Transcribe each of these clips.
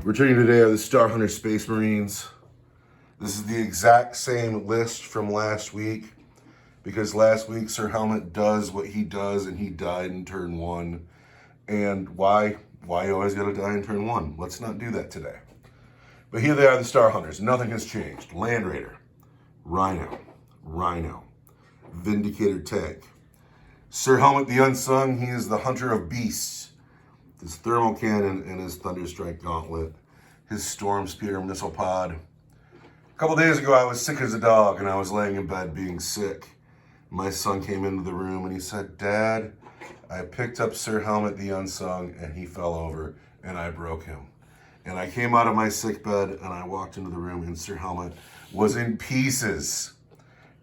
Returning today are the Star Hunter Space Marines. This is the exact same list from last week, because last week Sir Helmet does what he does and he died in turn 1. And why you always gotta die in turn 1? Let's not do that today. But here they are, the Star Hunters. Nothing has changed. Land Raider, Rhino, Vindicator Tank. Sir Helmet the Unsung, he is the Hunter of Beasts. His thermal cannon and his Thunderstrike gauntlet. His Storm Spear missile pod. A couple days ago I was sick as a dog and I was laying in bed being sick. My son came into the room and he said, "Dad, I picked up Sir Helmet the Unsung and he fell over and I broke him." And I came out of my sick bed and I walked into the room and Sir Helmet was in pieces.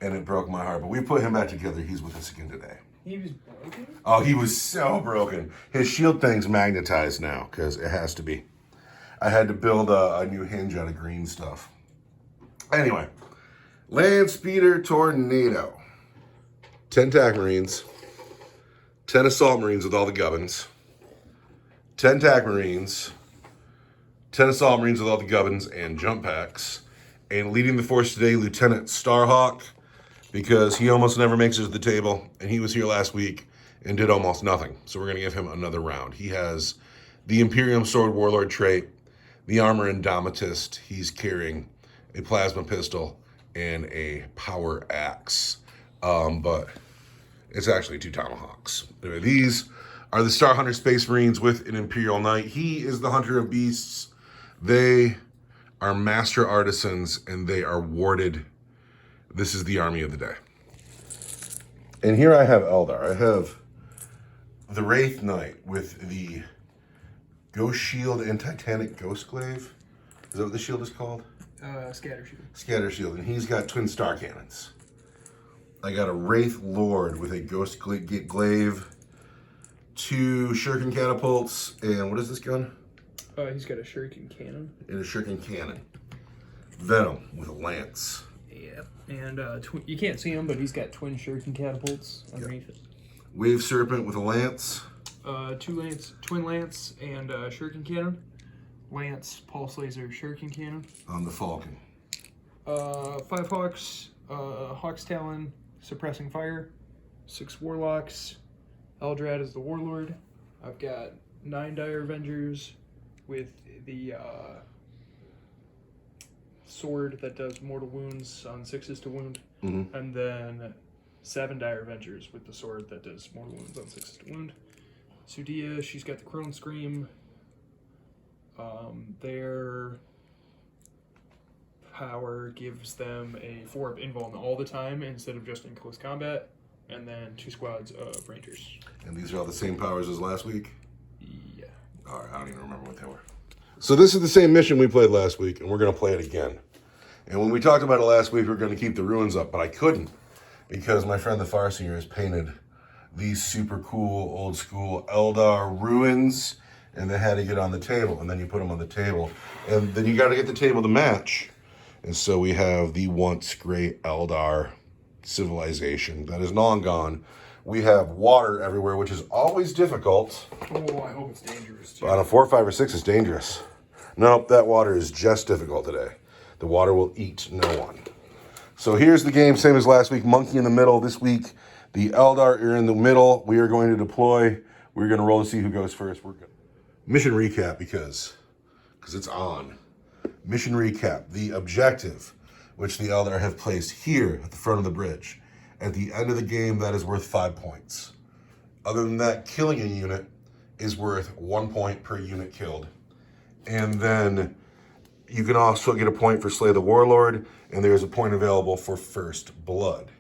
And it broke my heart. But we put him back together. He's with us again today. He was broken? Oh, he was so broken. His shield thing's magnetized now, because it has to be. I had to build a new hinge out of green stuff. Anyway, Land Speeder Tornado. 10 TAC Marines. 10 Assault Marines with all the gubbins. 10 TAC Marines. 10 Assault Marines with all the gubbins and jump packs. And leading the force today, Lieutenant Starhawk, because he almost never makes it to the table, and he was here last week and did almost nothing. So we're going to give him another round. He has the Imperium Sword Warlord trait, the Armor Indomitist. He's carrying a plasma pistol and a power axe, but it's actually 2 tomahawks. Anyway, these are the Star Hunter Space Marines with an Imperial Knight. He is the Hunter of Beasts. They are master artisans, and they are warded. This is the army of the day. And here I have Eldar. I have the Wraith Knight with the Ghost Shield and Titanic Ghost Glaive. Is that what the shield is called? Scatter Shield. Scatter Shield. And he's got twin star cannons. I got a Wraith Lord with a Ghost Glaive, 2 Shuriken catapults, and what is this gun? He's got a Shuriken cannon. And a Shuriken cannon. Venom with a lance. Yep. And you can't see him, but he's got twin Shuriken catapults underneath it. Wave Serpent with a lance. Twin lance, and Shuriken cannon. Lance, pulse laser, Shuriken cannon. On the Falcon. 5 hawks, Hawk's Talon, suppressing fire. 6 warlocks. Eldrad is the warlord. I've got 9 Dire Avengers with the sword that does mortal wounds on 6s to wound, and then 7 Dire Avengers with the sword that does mortal wounds on 6s to wound. Sudia, she's got the Crone Scream. Their power gives them a 4-up invuln all the time instead of just in close combat, and then 2 squads of Rangers. And these are all the same powers as last week? Yeah. All right, I don't even remember what they were. So this is the same mission we played last week, and we're going to play it again. And when we talked about it last week, we were going to keep the ruins up, but I couldn't, because my friend the Farseer has painted these super cool, old school Eldar ruins, and they had to get on the table, and then you put them on the table, and then you got to get the table to match. And so we have the once great Eldar civilization that is long gone. We have water everywhere, which is always difficult. Oh, I hope it's dangerous too. On a 4, 5, or 6, it's dangerous. Nope, that water is just difficult today. The water will eat no one. So here's the game, same as last week. Monkey in the middle. This week, the Eldar are in the middle. We are going to deploy. We're going to roll to see who goes first. We're good. Mission recap, because it's on. Mission recap. The objective, which the Eldar have placed here at the front of the bridge. At the end of the game, that is worth 5 points. Other than that, killing a unit is worth 1 point per unit killed. And then you can also get a point for Slay the Warlord, and there's a point available for First Blood.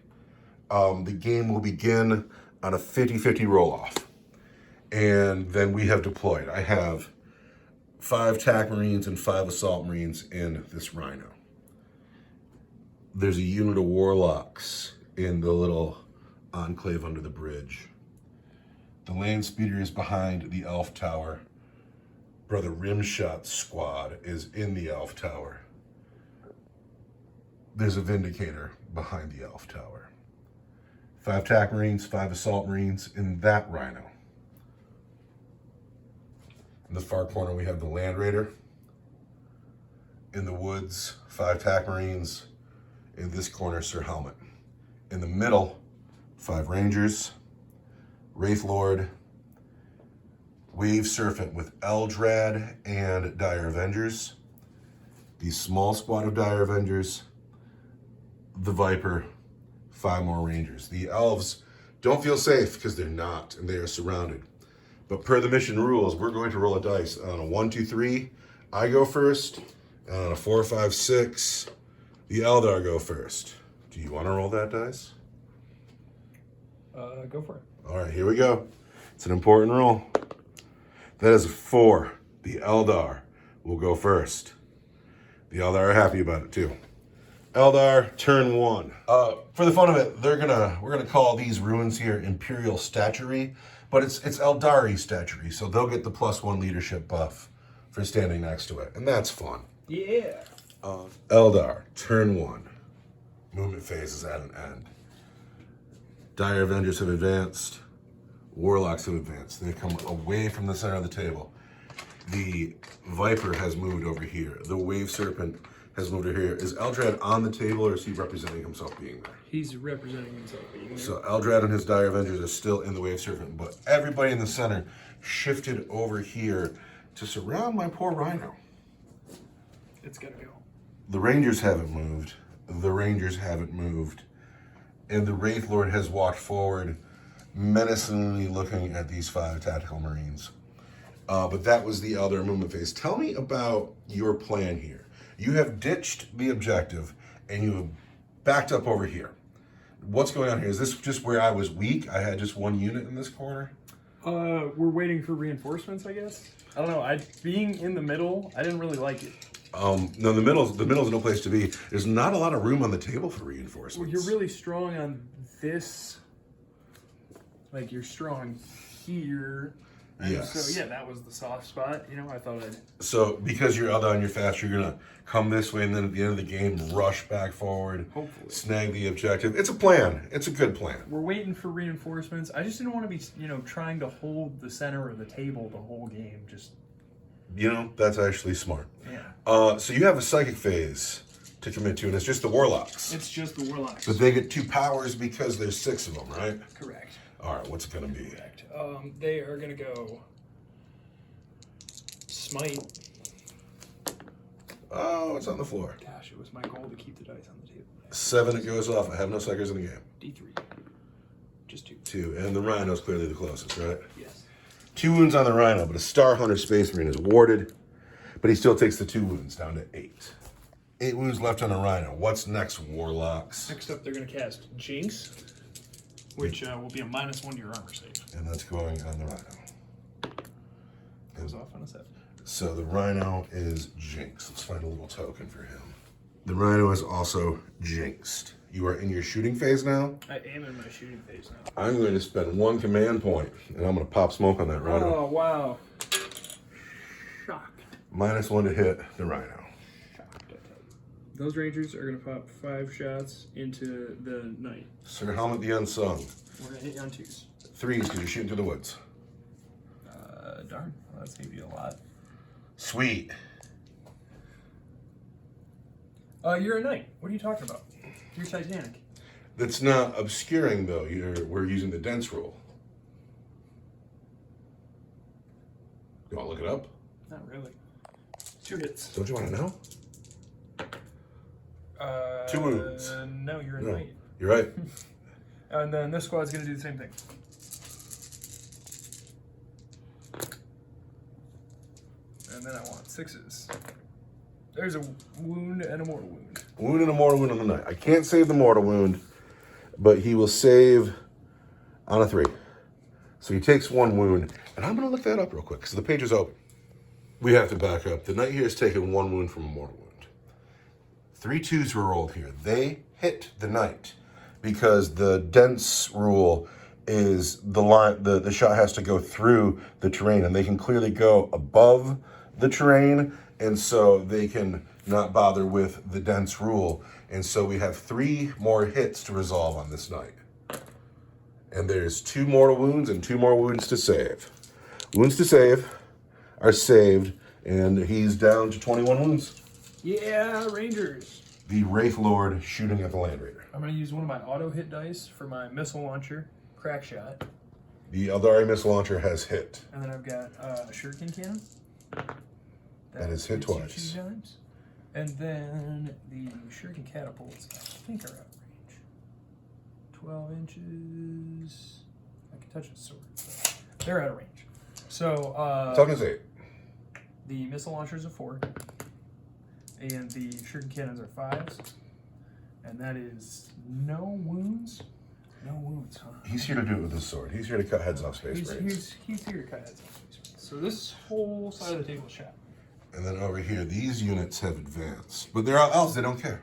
The game will begin on a 50-50 roll-off. And then we have deployed. I have 5 TAC Marines and 5 Assault Marines in this Rhino. There's a unit of Warlocks in the little enclave under the bridge. The Land Speeder is behind the Elf Tower. Brother Rimshot's squad is in the Elf Tower. There's a Vindicator behind the Elf Tower. 5 TAC Marines, 5 Assault Marines in that Rhino. In the far corner, we have the Land Raider. In the woods, 5 Tack Marines. In this corner, Sir Helmet. In the middle, 5 Rangers, Wraith Lord, Wave Serpent with Eldrad and Dire Avengers. The small squad of Dire Avengers, the Viper, 5 more Rangers. The Elves don't feel safe because they're not, and they are surrounded. But per the mission rules, we're going to roll a dice. On a 1, 2, 3, I go first. And on a 4, 5, 6, the Eldar go first. Do you want to roll that dice? Go for it. All right, here we go. It's an important roll. That is a 4. The Eldar will go first. The Eldar are happy about it too. Eldar, turn 1. For the fun of it, we're gonna call these ruins here Imperial Statuary, but it's Eldari Statuary, so they'll get the +1 leadership buff for standing next to it, and that's fun. Yeah. Eldar, turn 1. Movement phase is at an end. Dire Avengers have advanced. Warlocks have advanced. They come away from the center of the table. The Viper has moved over here. The Wave Serpent has moved over here. Is Eldrad on the table, or is he representing himself being there? He's representing himself being there. So Eldrad and his Dire Avengers are still in the Wave Serpent, but everybody in the center shifted over here to surround my poor Rhino. It's gonna go. The Rangers haven't moved. The Rangers haven't moved. And the Wraith Lord has walked forward, menacingly looking at these 5 tactical Marines. But that was the Eldar movement phase. Tell me about your plan here. You have ditched the objective, and you have backed up over here. What's going on here? Is this just where I was weak? I had just 1 unit in this corner? We're waiting for reinforcements, I guess. I don't know. Being in the middle, I didn't really like it. No, the middle's no place to be. There's not a lot of room on the table for reinforcements. Well, you're really strong on this. Like, you're strong here. Yes. So, yeah, that was the soft spot. You know, I thought I'd... So, because you're Eldar and you're fast, you're going to come this way, and then at the end of the game, rush back forward. Hopefully. Snag the objective. It's a plan. It's a good plan. We're waiting for reinforcements. I just didn't want to be, trying to hold the center of the table the whole game. Just... That's actually smart. Yeah. So you have a psychic phase to commit to, and it's just the Warlocks. It's just the Warlocks. But they get 2 powers because there's 6 of them, right? Correct. All right, what's it going to be? Correct. They are going to go Smite. Oh, it's on the floor. Gosh, it was my goal to keep the dice on the table. 7, it goes off. I have no suckers in the game. D3. Just 2. 2, and the Rhino's clearly the closest, right? Yes. 2 wounds on the Rhino, but a Star Hunter Space Marine is warded, but he still takes the 2 wounds down to 8. 8 wounds left on the Rhino. What's next, Warlocks? Next up, they're going to cast Jinx, which will be a -1 to your armor save. And that's going on the Rhino. Goes off on a 7. So the Rhino is jinxed. Let's find a little token for him. The Rhino is also jinxed. You are in your shooting phase now. I am in my shooting phase now. I'm going to spend 1 command point, and I'm going to pop smoke on that Rhino. Oh, wow. Shocked. -1 to hit the Rhino. Shocked, I tell you. Those Rangers are going to pop 5 shots into the Knight. Sir Helmet the Unsung. We're going to hit you on 2s. 3s because you're shooting through the woods. Darn. Well, that's going to be a lot. Sweet. You're a Knight. What are you talking about? You're Titanic. That's not obscuring, though. We're using the dense rule. You want to look it up? Not really. 2 hits. Don't you want to know? 2 wounds. No, you're a No, Knight. you're right. And then this squad's going to do the same thing. And then I want 6s. There's a wound and a mortal wound. Wound and a mortal wound on the Knight. I can't save the mortal wound, but he will save on a 3. So he takes 1 wound, and I'm going to look that up real quick because the page is open. We have to back up. The Knight here has taken 1 wound from a mortal wound. 3 2s were rolled here. They hit the Knight because the dense rule is the shot has to go through the terrain, and they can clearly go above the terrain, and so they can not bother with the dense rule. And so we have 3 more hits to resolve on this Knight. And there's 2 mortal wounds and 2 more wounds to save. Wounds to save are saved, and he's down to 21 wounds. Yeah, Rangers. The Wraith Lord shooting at the Land Raider. I'm going to use one of my auto hit dice for my missile launcher, crack shot. The Eldar missile launcher has hit. And then I've got a shuriken cannon. That is hit hits you twice. 2 times. And then the shuriken catapults, I think, are out of range. 12 inches. I can touch a sword. So they're out of range. So, Toughness 8. the missile launchers are 4. And the shuriken cannons are 5s. And that is no wounds. No wounds, huh? He's here to do it with his sword. He's here to cut heads off Space Marines. He's here to cut heads off Space Marines. So this whole side of the table is shot. And then over here, these units have advanced. But they're all elves, they don't care.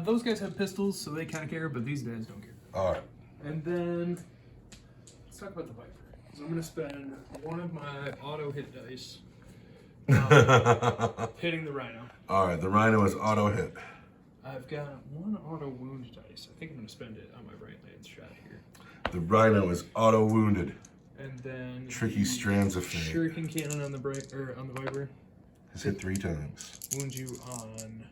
Those guys have pistols, so they kind of care, but these guys don't care. Alright. And then, let's talk about the Viper. So I'm going to spend one of my auto hit dice hitting the Rhino. Alright, the Rhino is auto hit. I've got one auto wound dice. I think I'm going to spend it on my right lance shot here. The Rhino is auto wounded. And then Tricky strands of fate. shuriken cannon on the on the Viper Has hit 3 times. wounds you on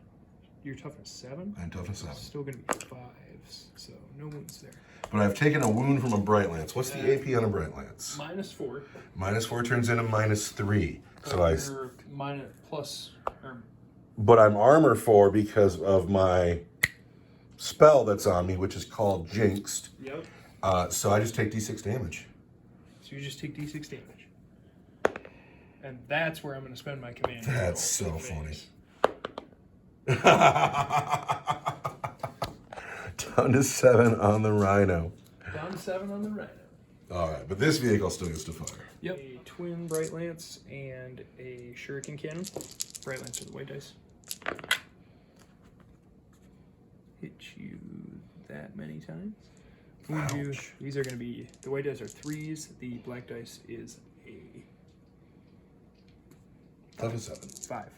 your toughness 7. And toughness 7. Still going to be 5s, so no wounds there. But I've taken a wound from a Bright Lance. What's the AP on a Bright Lance? -4. -4 turns into -3. So I. You're minus plus. But I'm armor 4 because of my spell that's on me, which is called Jinxed. Yep. So I just take D6 damage. So you just take D6 damage. And that's where I'm going to spend my command. That's so funny. Down to 7 on the Rhino. Down to 7 on the Rhino. Alright, but this vehicle still gets to fire. Yep. A twin Bright Lance and a Shuriken Cannon. Bright Lance are the white dice. Hit you that many times. Wound you. These are going to be, the white dice are 3s, the black dice is a Toughness 7. 5.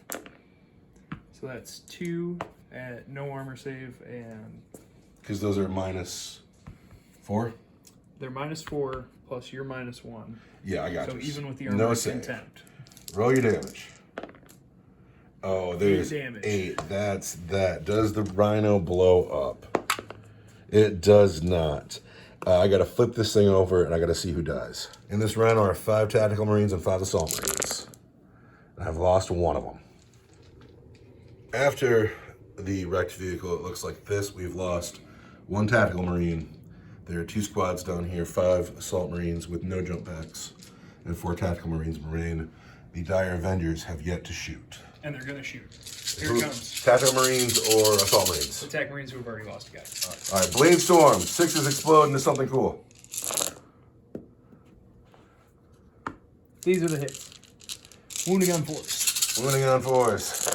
So that's 2 at no armor save, and Because those are -4? they're -4 plus you're -1. Yeah, I got So you. even with the armor No of save. contempt. Roll your damage. Oh, there's 8 damage. 8. That's that. Does the Rhino blow up? It does not. I gotta flip this thing over and I gotta see who dies. In this Rhino are 5 Tactical Marines and 5 Assault Marines. I've lost one of them. After the wrecked vehicle, it looks like this. We've lost 1 Tactical Marine. There are 2 squads down here, 5 Assault Marines with no jump packs, and 4 Tactical Marines remain. The Dire Avengers have yet to shoot. And they're going to shoot. Here it comes. Tactical Marines or Assault Marines? Attack Marines who have already lost a guy. All right, Blade Storm. 6s explode into something cool. These are the hits. Wounding on 4s. Wounding on 4s.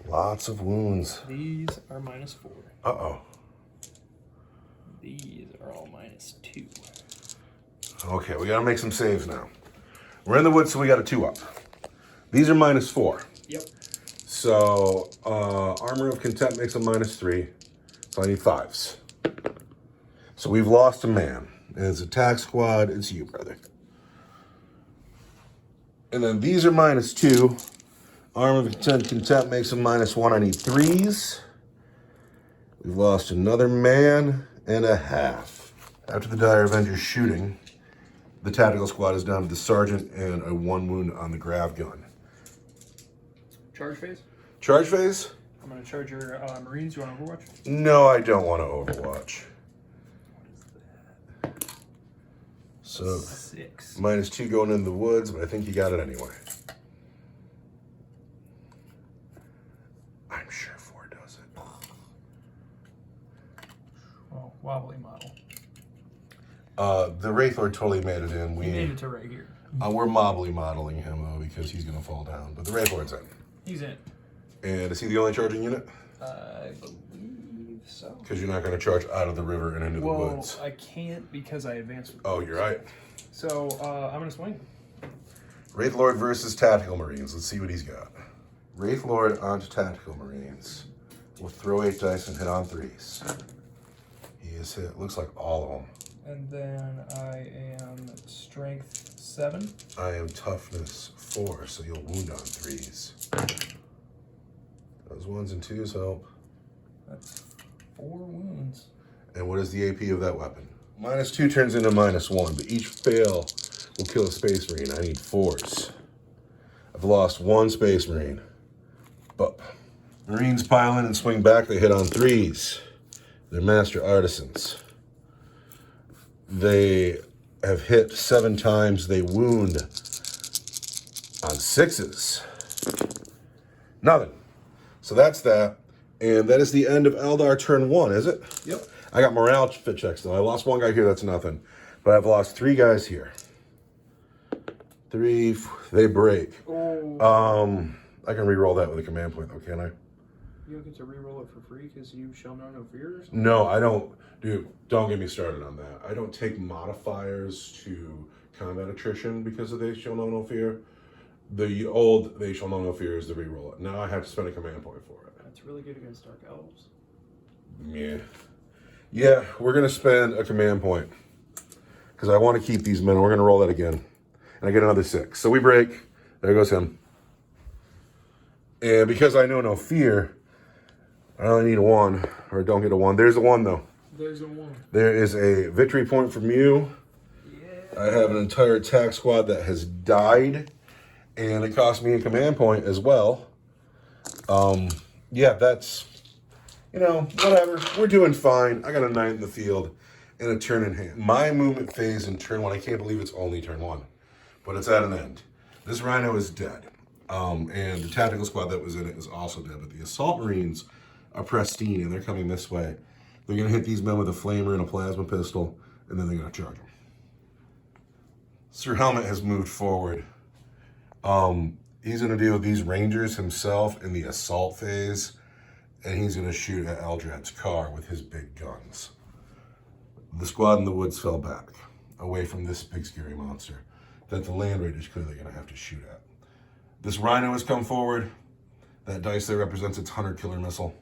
Lots of wounds. These are -4. Uh-oh. These are all -2. Okay, we gotta make some saves now. We're in the woods, so we got a 2 up. These are -4. Yep. So, Armor of Contempt makes a -3. So I need 5s. So we've lost a man. And it's attack squad. It's you, brother. And then these are -2. Armor of Contempt makes a -1. I need 3s. We've lost another man and a half. After the Dire Avengers shooting, the tactical squad is down to the sergeant and a 1 wound on the grav gun. Charge phase. Charge phase? I'm going to charge your Marines. You want Overwatch? No, I don't want to Overwatch. So, 6. -2 going in the woods, but I think you got it anyway. I'm sure 4 does it. Oh, wobbly model. The Wraith Lord totally made it in. He made it to right here. We're mobbly modeling him because he's going to fall down. But the Wraith Lord's in. He's in. And is he the only charging unit? I believe so. Because you're not going to charge out of the river and into the Well, woods. I can't because I advanced. Oh, you're right. So I'm going to swing. Wraith Lord versus Tactical Marines. Let's see what he's got. Wraith Lord onto Tactical Marines. We'll throw 8 dice and hit on 3s. He is hit. Looks like all of them. And then I am strength 7. I am toughness 4, so you'll wound on 3s. Those ones and twos help. That's 4 wounds. And what is the AP of that weapon? -2 turns into -1, but each fail will kill a Space Marine. I need 4s. I've lost 1 Space Marine. But Marines pile in and swing back. They hit on 3s. They're Master Artisans. They have hit 7 times. They wound on 6s. Nothing. So that's that. And that is the end of Eldar turn 1, is it? Yep. I got morale fit checks though. I lost 1 guy here, that's nothing. But I've lost 3 guys here. 3, they break. Oh. I can re-roll that with a command point though, can't I? You don't get to re-roll it for free because you shall know no fear or something? No, I don't. Dude, don't get me started on that. I don't take modifiers to combat attrition because of they shall know no fear. The old they shall know no fear is the re-roll it. Now I have to spend a command point for it. That's really good against Dark Elves. Yeah. Yeah, we're going to spend a command point because I want to keep these men. We're going to roll that again. And I get another 6. So we break. There goes him. And because I know no fear, I only need a 1, or don't get a 1. There's a 1, though. There's a 1. There is a victory point from you. Yeah. I have an entire attack squad that has died, and it cost me a command point as well. Yeah, that's, you know, whatever. We're doing fine. I got a 9 in the field and a turn in hand. My movement phase in turn 1, I can't believe it's only turn 1, but it's at an end. This Rhino is dead. And the tactical squad that was in it is also dead. But the Assault Marines are pristine, and they're coming this way. They're going to hit these men with a flamer and a plasma pistol, and then they're going to charge them. Sir Helmet has moved forward. He's going to deal with these Rangers himself in the assault phase, and he's going to shoot at Eldrad's car with his big guns. The squad in the woods fell back, away from this big scary monster that the Land Raiders clearly going to have to shoot at. This Rhino has come forward. That dice there represents its Hunter Killer Missile.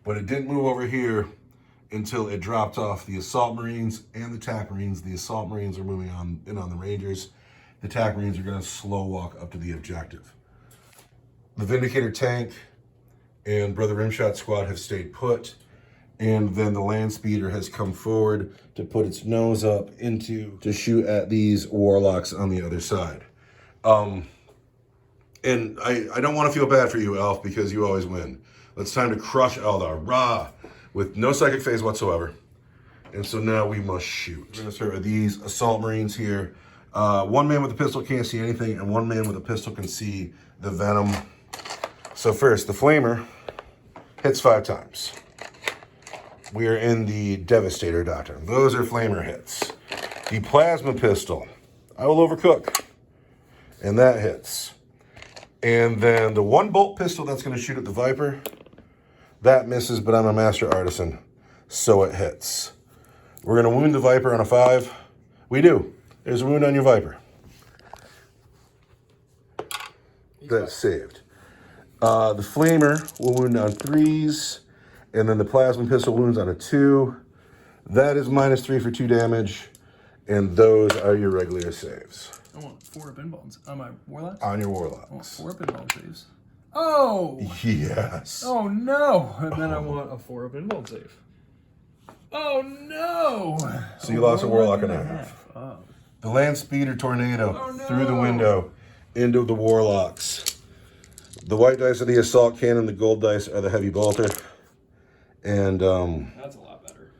But it didn't move over here until it dropped off the Assault Marines and the TAC Marines. The Assault Marines are moving on in on the Rangers. The TAC Marines are going to slow walk up to the objective. The Vindicator tank and Brother Rimshot squad have stayed put. And then the Land Speeder has come forward to put its nose up to shoot at these Warlocks on the other side. And I don't want to feel bad for you, Elf, because you always win. It's time to crush Eldar. Rah! With no psychic phase whatsoever. And so now we must shoot. We're going to start with these Assault Marines here. 1 man with a pistol can't see anything, and 1 man with a pistol can see the venom. So first, the Flamer hits 5 times. We are in the Devastator Doctrine. Those are Flamer hits. The Plasma Pistol, I will overcook. And that hits. And then the 1 bolt pistol that's going to shoot at the Viper, that misses, but I'm a Master Artisan, so it hits. We're going to wound the Viper on a 5. We do. There's a wound on your Viper. That's saved. The Flamer will wound on 3s, and then the Plasma Pistol wounds on a 2. That is -3 for 2 damage, and those are your regular saves. I want 4 pinballs on my Warlocks? On your I want Warlocks. 4 pinball saves. Oh! Yes. Oh no! And then I want a 4 pinball save. Oh no! So you lost a Warlock and a half. Oh. The Land Speeder Tornado Oh, no. through the window into the Warlocks. The white dice are the Assault Cannon, the gold dice are the Heavy Bolter. And, That's a lot better.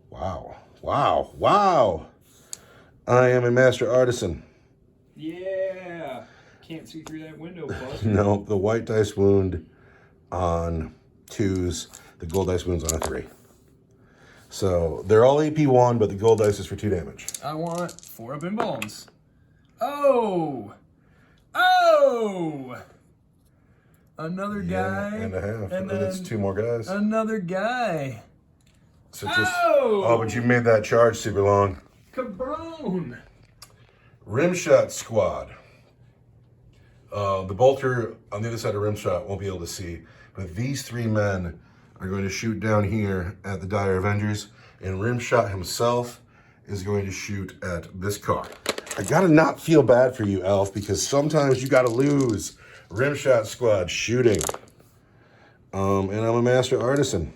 wow. Wow. Wow. I am a Master Artisan. Yeah! Can't see through that window, bud. No, the white dice wound on 2s, the gold dice wounds on a 3. So they're all AP1, but the gold dice is for 2 damage. I want 4 pinballs. Oh! Oh! Another guy. And a half. And That's then 2 more guys. another guy. So just, Oh! but you made that charge super long. Cabron! Rimshot squad. The bolter on the other side of Rimshot won't be able to see, but these 3 men are going to shoot down here at the Dire Avengers, and Rimshot himself is going to shoot at this car. I gotta not feel bad for you, Elf, because sometimes you gotta lose. Rimshot squad shooting. And I'm a master artisan.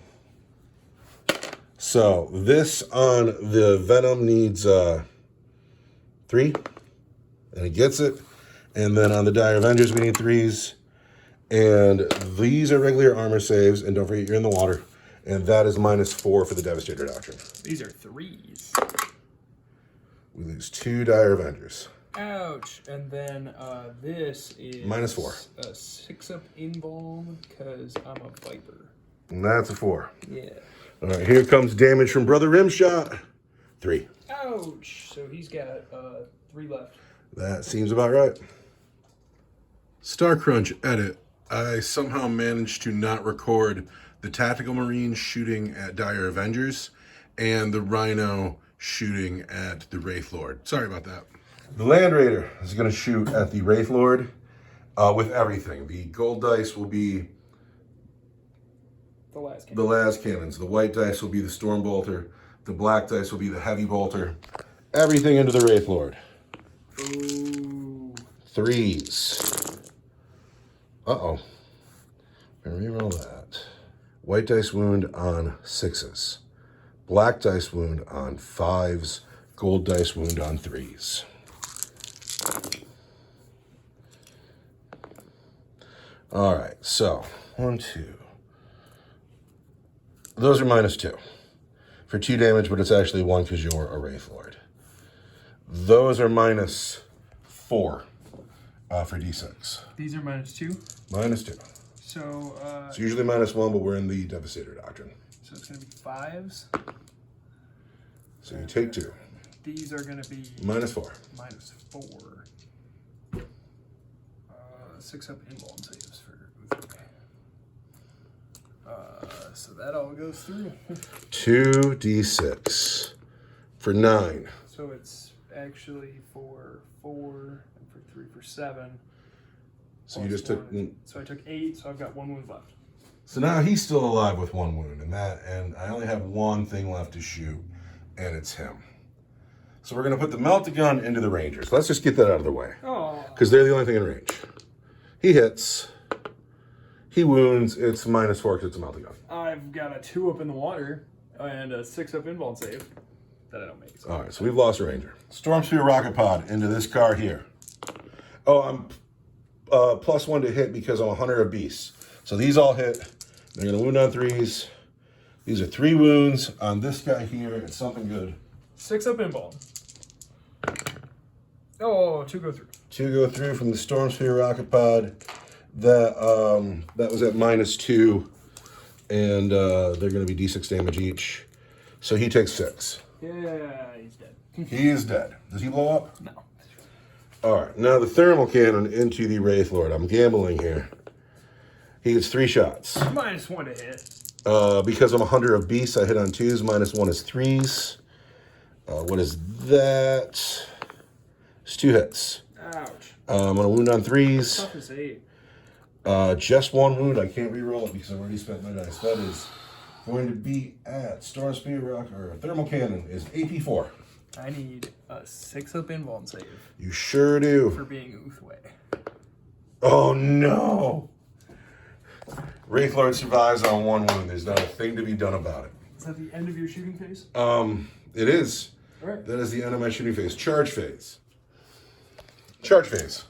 So this on the Venom needs 3, and it gets it. And then on the Dire Avengers we need 3s. And these are regular armor saves, and don't forget you're in the water. And that is -4 for the Devastator Doctrine. These are 3s. We lose 2 Dire Avengers. Ouch. And then this is -4. A 6-up invuln because I'm a Viper. And that's a 4. Yeah. All right, here comes damage from Brother Rimshot. 3. Ouch. So he's got 3 left. That seems about right. Star Crunch edit. I somehow managed to not record the Tactical Marines shooting at Dire Avengers and the Rhino shooting at the Wraith Lord. Sorry about that. The Land Raider is going to shoot at the Wraith Lord with everything. The gold dice will be the las cannons. The white dice will be the Storm Bolter. The black dice will be the Heavy Bolter. Everything into the Wraith Lord. Ooh. 3s. Uh-oh. Reroll that. White dice wound on 6s. Black dice wound on 5s. Gold dice wound on 3s. All right, so 1, 2. Those are -2 for 2 damage, but it's actually 1 because you're a Wraith Lord. Those are -4 for D6. These are -2? -2. So, it's usually -1, but we're in the Devastator Doctrine. So it's going to be 5s. So you take 2. These are going to be -4. -4. 6-up invuln saves for Uthway. So that all goes through. 2d6 for 9. So it's actually for 4 and for 3 for 7. So you just took. So I took 8. So I've got 1 wound left. So now he's still alive with 1 wound, and I only have 1 thing left to shoot, and it's him. So we're gonna put the melted gun into the Rangers. Let's just get that out of the way, because they're the only thing in range. He hits. He wounds. It's -4 because it's a melted gun. I've got a 2-up in the water and a 6-up invuln save that I don't make. All right, so we've lost a Ranger. Storm Spear Rocket Pod into this car here. Oh, I'm +1 to hit because I'm a Hunter of Beasts. So these all hit. They're going to wound on 3s. These are 3 wounds on this guy here. It's something good. 6-up invuln. Oh, 2 go through. 2 go through from the Storm Spear Rocket Pod. That was at -2. And they're going to be D6 damage each. So he takes 6. Yeah, he's dead. He is dead. Does he blow up? No. All right, now the thermal cannon into the Wraith Lord. I'm gambling here. He gets 3 shots. -1 to hit. Because I'm a Hunter of Beasts, I hit on 2s. -1 is 3s. What is that? It's 2 hits. Ouch. I'm going to wound on 3s. Tough as 8. Just 1 wound. I can't re-roll it because I've already spent my dice. That is going to be at Storm Spear Rock, or Thermal Cannon is AP4. I need a 6-up invuln save. You sure do. For being Uthway. Oh no! Wraith Lord survives on 1 wound. There's not a thing to be done about it. Is that the end of your shooting phase? It is. All right. That is the end of my shooting phase. Charge phase. Charge phase.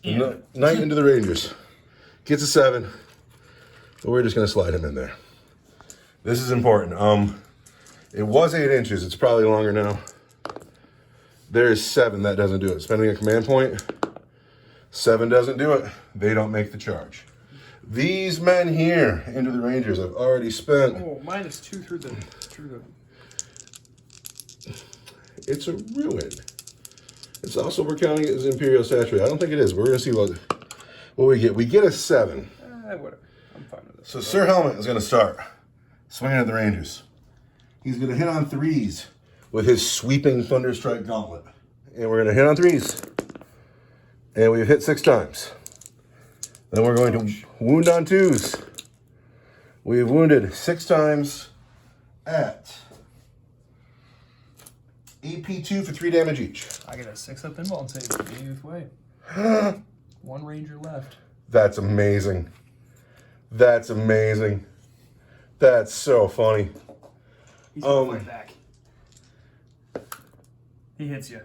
Yeah. Knight into the Rangers. Gets a 7. But we're just going to slide him in there. This is important. It was 8 inches. It's probably longer now. There's 7. That doesn't do it. Spending a command point. 7 doesn't do it. They don't make the charge. These men here into the Rangers, I've already spent. Oh, -2 through the. It's a ruin. It's also, we're counting it as Imperial Saturate. I don't think it is. We're going to see what we get. We get a 7. Whatever. I'm fine with this. So Sir Helmet is going to start swinging at the Rangers. He's going to hit on 3s with his sweeping Thunderstrike Gauntlet. And we're going to hit on 3s. And we've hit 6 times. Then we're going to wound on 2s. We've wounded 6 times at AP2 for 3 damage each. I get a 6-up invuln save for being Uthway. 1 Ranger left. That's amazing. That's amazing. That's so funny. He's gonna fight back. He hits you.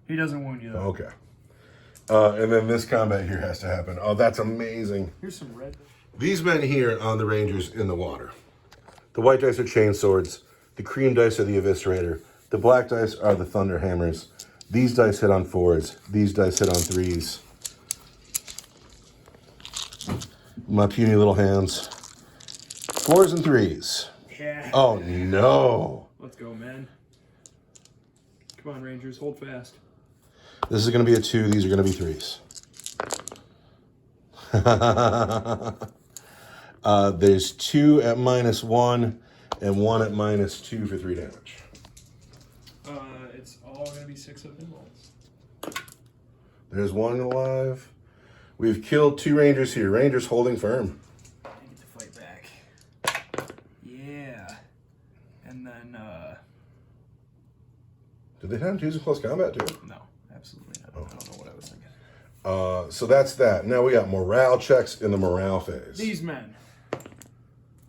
He doesn't wound you though. Okay. And then this combat here has to happen. Oh, that's amazing. Here's some red. These men here on the Rangers in the water. The white dice are chain swords. The cream dice are the eviscerator. The black dice are the thunder hammers. These dice hit on 4s. These dice hit on 3s. My puny little hands. 4s and 3s. Yeah. Oh no. Let's go, man. Come on, Rangers, hold fast. This is going to be a 2. These are going to be 3s. There's 2 at -1 and 1 at -2 for 3 damage. It's all gonna be 6 of them rolls. There's 1 alive. We've killed 2 Rangers here. Rangers holding firm. I get to fight back. Yeah. And then, Did they have 2s in close combat too? no, absolutely not. Oh. I don't know what I was thinking. So that's that. Now we got morale checks in the morale phase. These men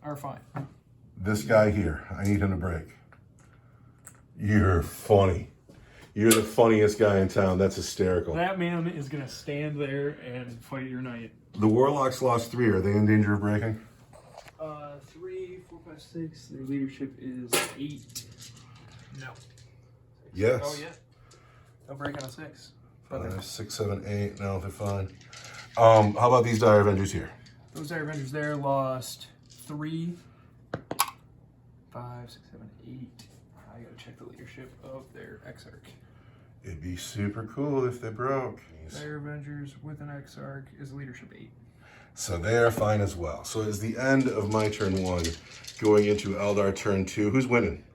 are fine. This guy here, I need him to break. You're funny. You're the funniest guy in town. That's hysterical. That man is gonna stand there and fight your knight. The Warlocks lost 3. Are they in danger of breaking? 3, 4, 5, 6. Their leadership is 8. No. Yes. Oh yeah. They'll break on a 6. 5, 6, 7, 8. No, they're fine. How about these Dire Avengers here? Those Dire Avengers there lost 3, 5, 6, 7, 8. I gotta check the leadership of their Exarch. It'd be super cool if they broke. Dire Avengers with an Exarch is leadership 8. So they are fine as well. So it's the end of my turn 1, going into Eldar turn 2. Who's winning?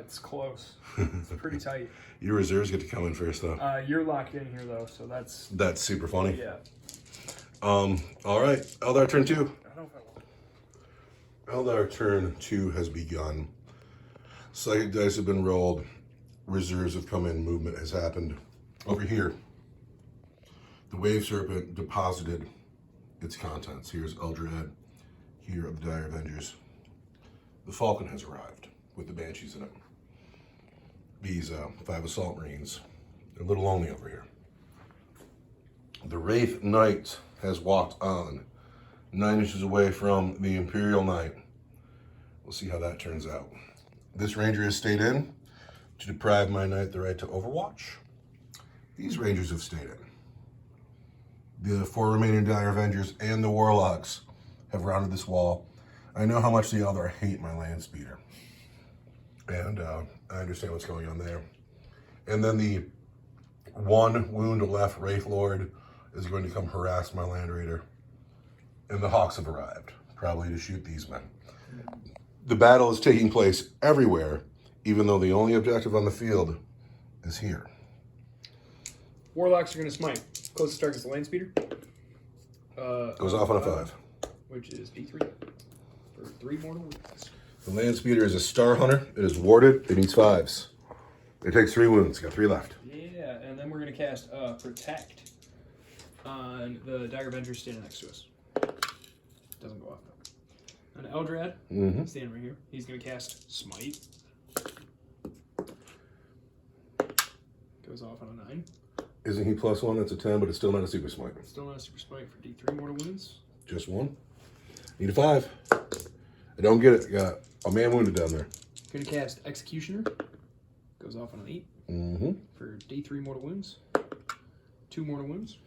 It's close. It's pretty tight. Your reserves get to come in first, though. You're locked in here though, so that's Super funny. yeah. All right, Eldar turn 2. I don't know if I will. Eldar turn 2 has begun. Psychic dice have been rolled. Reserves have come in. Movement has happened. Over here, the Wave Serpent deposited its contents. Here's Eldrad. Here are the Dire Avengers. The Falcon has arrived with the Banshees in it. These 5 Assault Marines. They're a little lonely over here. The Wraith Knight has walked on 9 inches away from the Imperial Knight. We'll see how that turns out. This Ranger has stayed in to deprive my Knight the right to Overwatch. These Rangers have stayed in. The 4 remaining Dire Avengers and the Warlocks have rounded this wall. I know how much the Eldar hate my land speeder. And I understand what's going on there. And then the 1 wound left Wraith Lord is going to come harass my Land Raider. And the Hawks have arrived, probably to shoot these men. The battle is taking place everywhere, even though the only objective on the field is here. Warlocks are gonna smite. Closest target is the land speeder. Goes off on a 5. Which is D3 for 3 mortal wounds. The Land Speeder is a Star Hunter. It is warded. It needs 5s. It takes 3 wounds. Got 3 left. Yeah, and then we're gonna cast Protect on the Dire Avenger standing next to us. Doesn't go off though. An Eldrad, standing right here. He's gonna cast Smite. Goes off on a 9. Isn't he +1? That's a 10, but it's still not a Super Smite. Still not a Super Smite for D3 mortal wounds. Just 1. Need a 5. I don't get it. Got a man wounded down there. Gonna cast Executioner. Goes off on an 8. For D3 mortal wounds. 2 mortal wounds.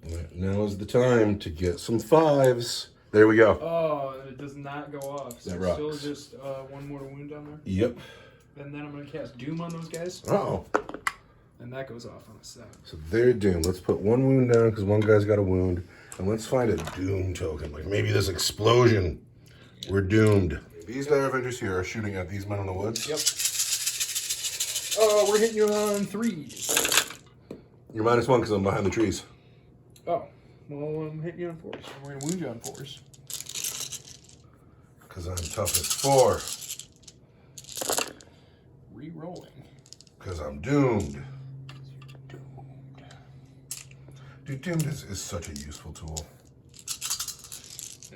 Right, now is the time to get some 5s. There we go. Oh, it does not go off. So That it's still rocks. just 1 mortal wound down there. Yep. And then I'm gonna cast Doom on those guys. Uh-oh. And that goes off on a 7. So they're doomed. Let's put 1 wound down because 1 guy's got a wound. And let's find a Doom token. Like maybe this explosion. We're doomed. These Dire Avengers here are shooting at these men in the woods. Yep. Oh, we're hitting you on 3s. You're -1 because I'm behind the trees. Oh, well, I'm hitting you on 4s. We're gonna wound you on 4s. Because I'm toughest 4. Re-rolling. Because I'm doomed. You're doomed. Dude, doomed is such a useful tool.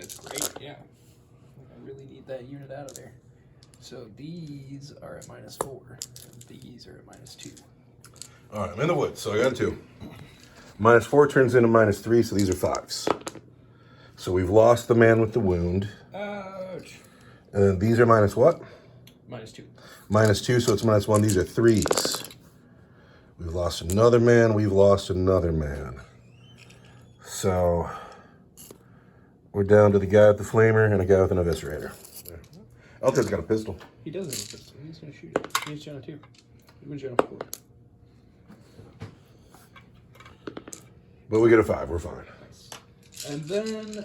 It's great, yeah. I really need that unit out of there. So these are at -4. And these are at -2. All right, I'm in the woods, so I got a 2. -4 turns into -3, so these are 5s. So we've lost the man with the wound. Ouch. And then these are minus what? -2. -2, so it's -1. These are 3s. We've lost another man. We've lost another man. So we're down to the guy with the flamer and a guy with an eviscerator. Elton's got a pistol. He does have a pistol. He's going to shoot it. He's John 2. He was John 4. But we get a 5. We're fine. And then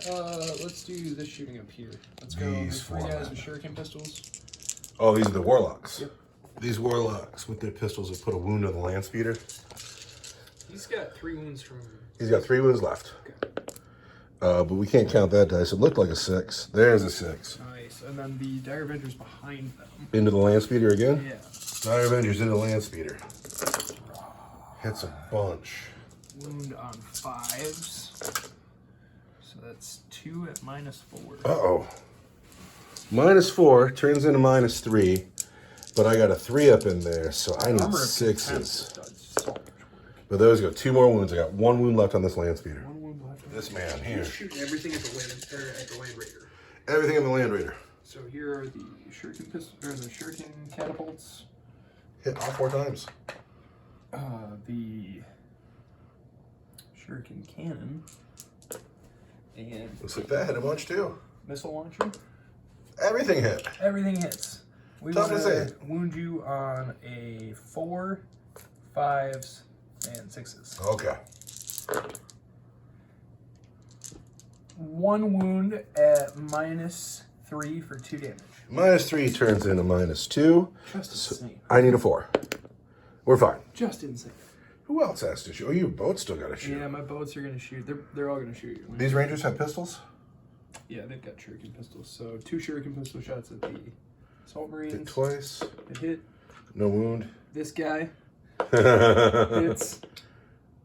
let's do this shooting up here. Let's go These 3 4 guys men. with shuriken pistols. Oh, these are the warlocks. Yep. These warlocks with their pistols have put a wound on the land speeder. He's got 3 wounds from... He's got 3 wounds left. Okay. But we can't count that dice. It looked like a 6. There's a 6. Nice. And then the Dire Avenger's behind them. Into the land speeder again? Yeah. Dire Avengers into the land speeder. Hits a bunch. Wound on 5s. So that's 2 at -4. Uh-oh. -4 turns into -3. But I got a 3 up in there, so I need Armor of 6s. Contempt does so much work. But those go 2 more wounds. I got 1 wound left on this land speeder. 1 wound left. This man here. He's shooting everything at the Land Raider. Everything in the land raider. So here are the shuriken pistol, or the shuriken catapults. Hit all 4 times. The shuriken cannon, and Looks like that hit a bunch too. missile launcher. Everything hit. Everything hits. We Tough want to say. to wound you on a 4, 5s, and 6s. Okay. 1 wound at -3 for 2 damage. -3 turns into -2. Just insane. I need a 4. We're fine. Just insane. Who else has to shoot? Oh, your boat still got to shoot. Yeah, my boats are gonna shoot. They're all gonna shoot you. These rangers have pistols? Yeah, they've got shuriken pistols. So 2 shuriken pistol shots at the assault Did marines. twice. It hit No wound. this guy.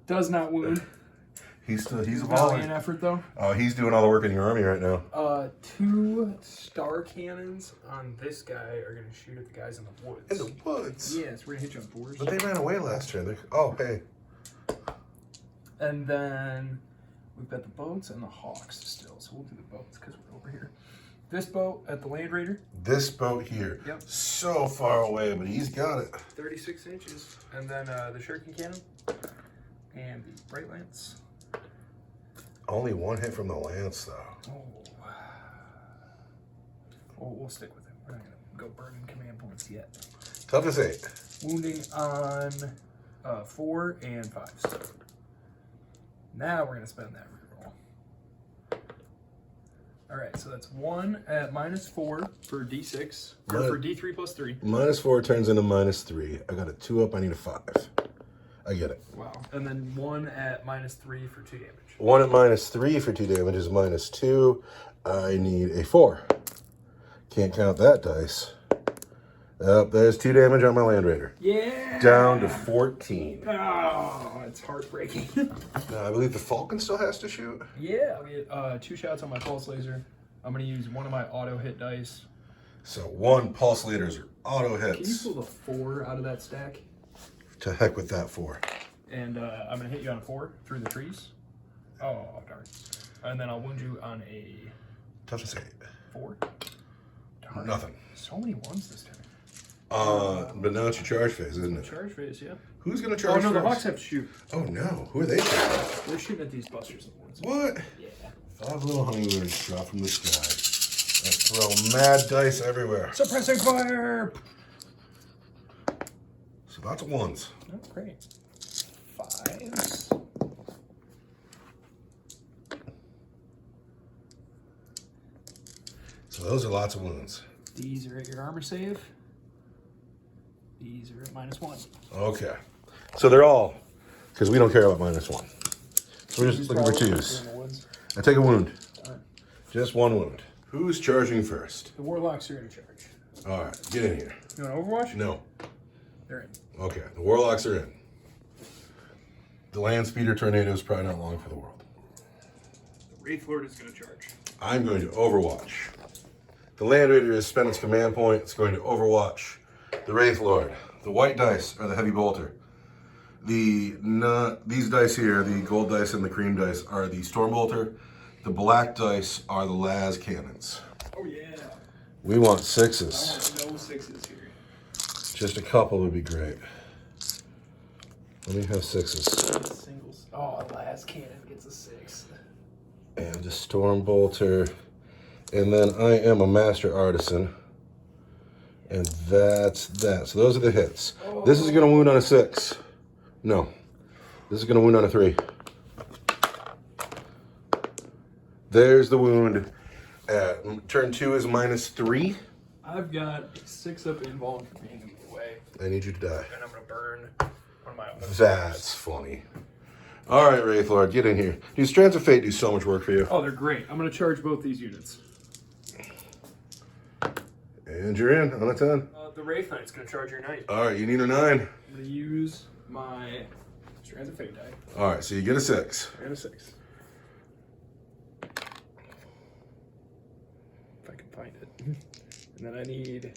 Does not wound. He's Valiant evolving. effort though. Oh, he's doing all the work in your army right now. 2 star cannons on this guy are gonna shoot at the guys in the woods. In the woods. Yes, we're gonna hit you on 4s. But they ran away last turn. Oh, hey. And then we've got the boats and the hawks still. So we'll do the boats because we're over here. This boat at the Land Raider, This boat here. Yep. So far away, but he's got it. 36 inches. And then the shuriken cannon and the bright lance. Only 1 hit from the lance, though. Oh. We'll stick with it. We're not gonna go burning command points yet. Toughest 8. Wounding on 4 and 5s. Now we're gonna spend that reroll. All right, so that's 1 at -4 for D6 or for D3 plus 3. -4 turns into -3. I got a 2 up. I need a 5. I get it. Wow. And then 1 at -3 for 2 damage. 1 at -3 for 2 damage is -2. I need a 4. Can't count that dice. There's 2 damage on my Land Raider. Yeah. Down to 14. Oh, it's heartbreaking. Now, I believe the Falcon still has to shoot. Yeah, I'll get 2 shots on my pulse laser. I'm gonna use 1 of my auto hit dice. So 1 pulse lasers are auto Can you hits. pull the 4 out of that stack? To heck with that 4. And I'm gonna hit you on a 4 through the trees. Oh, darn. And then I'll wound you on a Toughest 8. 4. Darn. Nothing. So many 1s this turn. But now it's your charge phase, isn't it? Charge phase, yeah. Who's gonna Oh charge no, the first? Hawks have to shoot. Oh no, who are they shooting? They're shooting at these busters in the woods. What? Yeah. 5 little hummingbirds drop from the sky and throw mad dice everywhere. Suppressing fire! So that's 1s. That's great. 5s. So those are lots of wounds. These are at your armor save. These are at -1. Okay. So they're all, because we don't care about -1. So we're just looking for 2s. In the woods. I take a wound. Darn. Just 1 wound. Who's charging first? The warlocks are gonna charge. All right, get in here. You want Overwatch? No. They're in. Okay, the warlocks are in. The land speeder tornado is probably not long for the world. The Wraith Lord is gonna charge. I'm going to Overwatch. The Land Raider has spent its command point. It's going to Overwatch the Wraith Lord. The white dice are the heavy bolter. These dice here, the gold dice and the cream dice, are the storm bolter. The black dice are the las cannons. Oh yeah. We want I sixes. want no sixes here. Just a couple would be great. Let me have sixes. Singles. Oh, last cannon gets a 6. And a storm bolter. And then I am a master artisan. And that's that. So those are the hits. Oh. This is going to wound on a 6. No. This is going to wound on a 3. There's the wound. Turn 2 is -3. I've got 6 up involved for being in the way. I need you to die. And I'm going to burn one of my own. That's funny. All right, Wraith Lord, get in here. These Strands of Fate do so much work for you. Oh, they're great. I'm going to charge both these units. And you're in on a 10. The Wraith Knight's going to charge your knight. All right, you need a 9. I'm going to use my Strands of Fate die. All right, so you get a 6. And a 6. If I can find it. And then I need...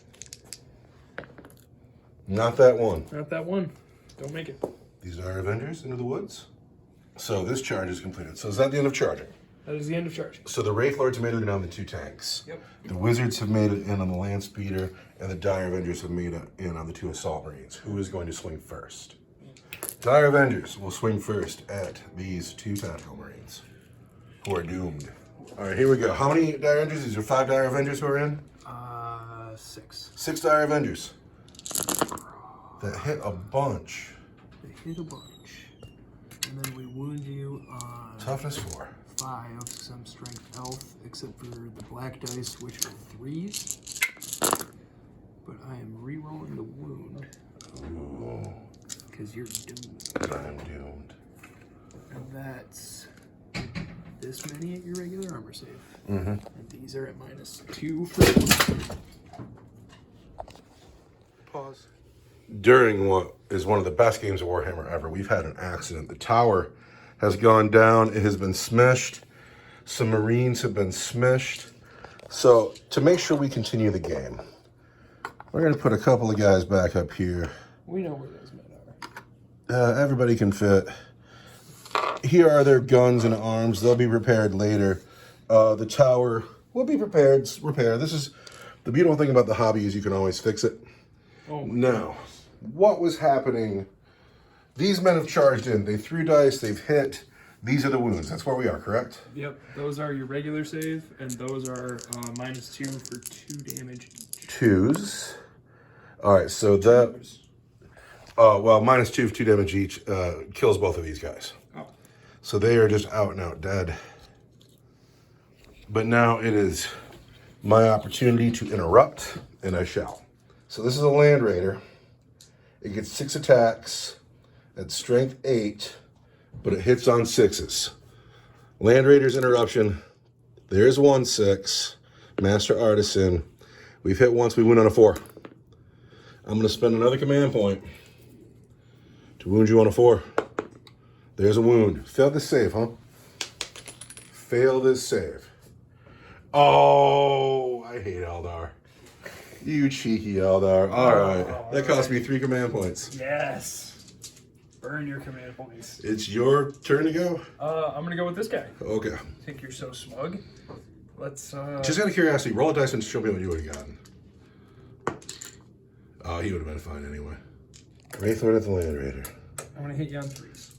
Not that one. Not that one. Don't make it. These are Avengers into the woods. So this charge is completed. So is that the end of charging? That is the end of charging. So the Wraith Lords have made it in on the 2 tanks. Yep. The Wizards have made it in on the Land Speeder, and the Dire Avengers have made it in on the 2 Assault Marines. Who is going to swing first? Dire Avengers will swing first at these 2 Tactical Marines, who are doomed. All right, here we go. How many Dire Avengers? These are 5 Dire Avengers who are in? 6. 6 Dire Avengers. That hit a bunch. They hit a bunch. And then we wound you on... Toughness 4. 5, some strength elf, except for the black dice, which are 3s. But I am re-rolling the wound. Because you're doomed. I'm doomed. And that's this many at your regular armor save. Mm-hmm. And these are at -2 for... Pause. During what is one of the best games of Warhammer ever, we've had an accident. The tower has gone down. It has been smashed. Some Marines have been smashed. So to make sure we continue the game, we're going to put a couple of guys back up here. We know where those men are. Everybody can fit. Here are their guns and arms. They'll be repaired later. The tower will be repaired. This is the beautiful thing about the hobby is you can always fix it. Oh, now, what was happening? These men have charged in. They threw dice. They've hit. These are the wounds. That's where we are, correct? Yep. Those are your regular save, and those are -2 for 2 damage each. 2s. All right, so that... well, -2 for 2 damage each kills both of these guys. Oh. So they are just out and out dead. But now it is my opportunity to interrupt, and I shall. So this is a Land Raider. It gets 6 attacks at strength 8, but it hits on 6s. Land Raider's interruption. There's 1 6. Master Artisan. We've hit once, we win on a 4. I'm going to spend another command point to wound you on a 4. There's a wound. Failed this save, huh? Failed this save. Oh, I hate Eldar. You cheeky Eldar. All right. That cost me 3 command points. Yes. Burn your command points. It's your turn to go? I'm going to go with this guy. Okay. Think you're so smug. Let's... Just out of curiosity, roll a dice and show me what you would have gotten. Oh, he would have been fine anyway. Wraith Lord at the Land Raider. I'm going to hit you on 3s.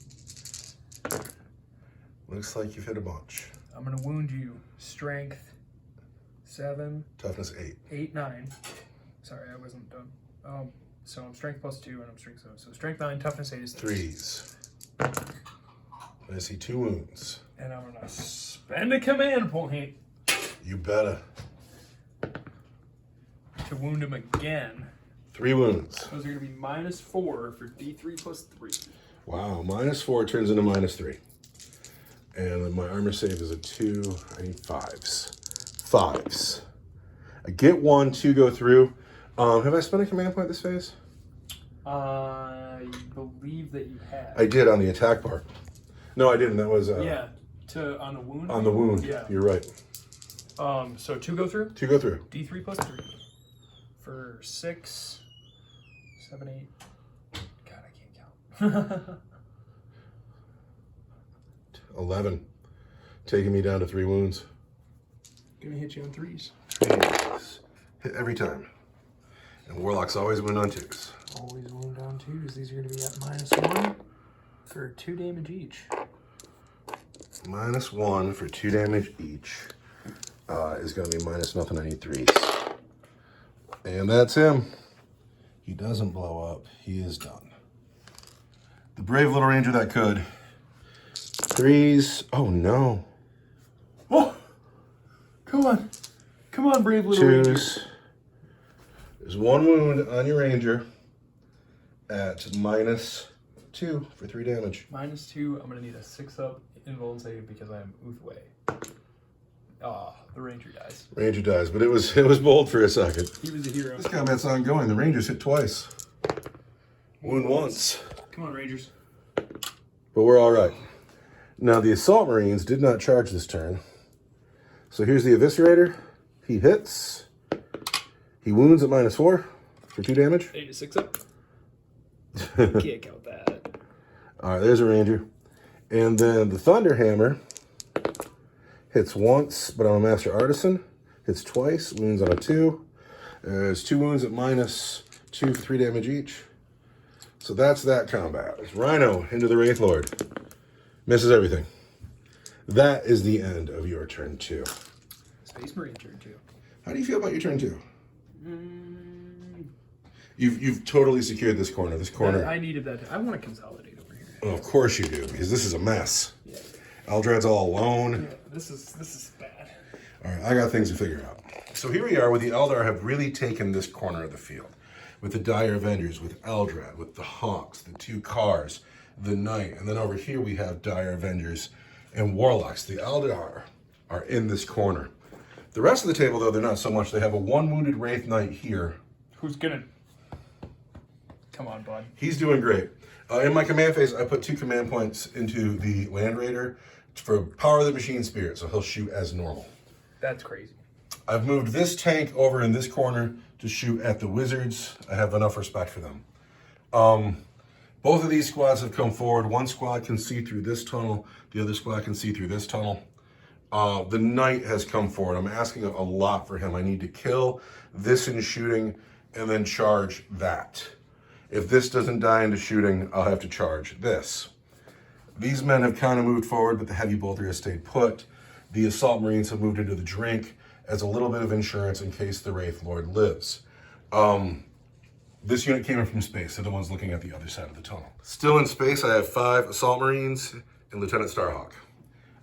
Looks like you've hit a bunch. I'm going to wound you. Strength 7. Toughness 8. 8, 9. Sorry, I wasn't done. So I'm strength +2 and I'm strength 7. So strength 9, toughness 8 is 3s. I see 2 wounds. And I'm going to spend a command point. You better. To wound him again. 3 wounds. Those are going to be -4 for D3 + 3. Wow, -4 turns into -3. And then my armor save is a 2. I need 5s. 5s. I get 1, 2 go through. Have I spent a command point this phase? I believe that you have. I did on the attack part. No, I didn't. That was... yeah, on the wound? On the wound. Yeah. You're right. So 2 go through. 2 go through. D3 plus 3 for 6, 7, 8. God, I can't count. 11. Taking me down to 3 wounds. Gonna hit you on 3s. Hit every time. And Warlocks always win on 2s. Always wound on 2s. These are gonna be at -1 for 2 damage each. -1 for 2 damage each. Is going to be minus nothing. I need 3s. And that's him. He doesn't blow up. He is done. The brave little ranger that could. 3s. Oh, no. Oh! Come on. Come on, brave little 2s. ranger. There's 1 wound on your ranger at -2 for 3 damage. -2. I'm going to need a 6-up invuln save because I am Uthway. The ranger dies. Ranger dies, but it was bold for a second. He was a hero. This combat's ongoing. The Rangers hit twice. Wound once. Come on, Rangers. But we're all right. Now, the Assault Marines did not charge this turn. So here's the Eviscerator. He hits. He wounds at -4 for 2 damage. 8 to 6-up. Can't count that. All right, there's a Ranger. And then the Thunderhammer hits once, but I'm a Master Artisan. Hits twice, wounds on a 2. There's 2 wounds at -2 for 3 damage each. So that's that combat. It's Rhino into the Wraith Lord. Misses everything. That is the end of your turn 2. Space Marine turn 2. How do you feel about your turn 2? You've totally secured this corner. This corner. I needed that. I want to consolidate over here. Well, of course you do, because this is a mess. Yeah. Eldrad's all alone. Yeah, this is bad. All right, I got things to figure out. So here we are where the Eldar have really taken this corner of the field. With the Dire Avengers, with Eldrad, with the Hawks, the 2 cars, the Knight, and then over here we have Dire Avengers and Warlocks. The Eldar are in this corner. The rest of the table, though, they're not so much. They have a 1 wounded Wraith Knight here. Who's gonna... Come on, bud. He's doing great. In my command phase, I put 2 command points into the Land Raider for Power of the Machine Spirit, so he'll shoot as normal. That's crazy. I've moved this tank over in this corner to shoot at the Wizards. I have enough respect for them. Both of these squads have come forward. One squad can see through this tunnel. The other squad can see through this tunnel. The Knight has come forward. I'm asking a lot for him. I need to kill this in shooting and then charge that. If this doesn't die into shooting, I'll have to charge this. These men have kind of moved forward, but the Heavy Bolter has stayed put. The Assault Marines have moved into the drink as a little bit of insurance in case the Wraith Lord lives. This unit came in from space. They're the ones looking at the other side of the tunnel. Still in space, I have 5 Assault Marines and Lieutenant Starhawk.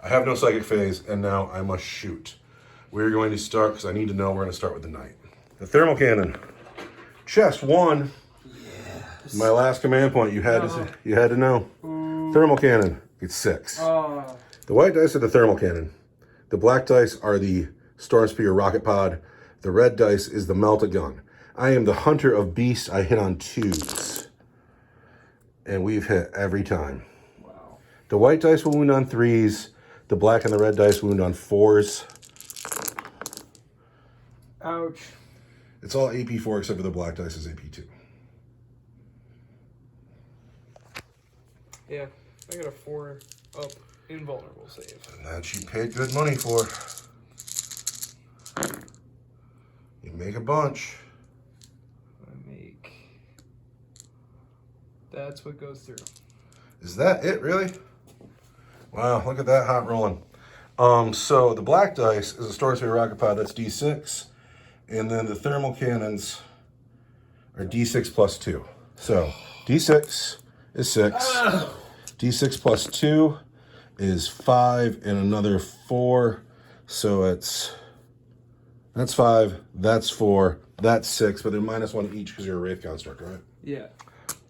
I have no Psychic Phase, and now I must shoot. We're going to start, because I need to know, we're going to start with the Knight. The Thermal Cannon. Chest 1. Yes. My last command point, you had to know. Thermal Cannon, it's 6. The white dice are the Thermal Cannon. The black dice are the Storm Spear Rocket Pod. The red dice is the Melt-A-Gun. I am the hunter of beasts. I hit on 2s. And we've hit every time. Wow. The white dice will wound on 3s. The black and the red dice wound on 4s. Ouch. It's all AP4 except for the black dice is AP2. Yeah, I got a 4-up invulnerable save. And that you paid good money for. You make a bunch. That's what goes through. Is that it, really? Wow, look at that hot rolling. So the black dice is a Storm Spear Rocket Pod, that's D6. And then the thermal cannons are D6 plus 2. So D6 is 6. D6 plus 2 is 5 and another 4. So that's 5, that's 4, that's 6, but they're -1 each because you're a Wraith Construct, right? Yeah.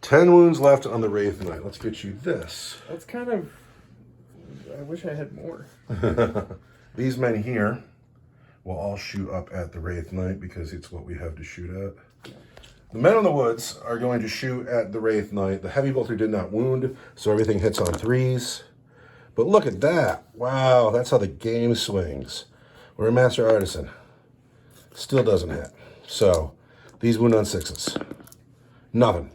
10 wounds left on the Wraith Knight. Let's get you this. That's kind of... I wish I had more. These men here will all shoot up at the Wraith Knight because it's what we have to shoot at. The men in the woods are going to shoot at the Wraith Knight. The Heavy Bolter did not wound, so everything hits on 3s. But look at that. Wow, that's how the game swings. We're a Master Artisan. Still doesn't hit. So, these wound on 6s. Nothing.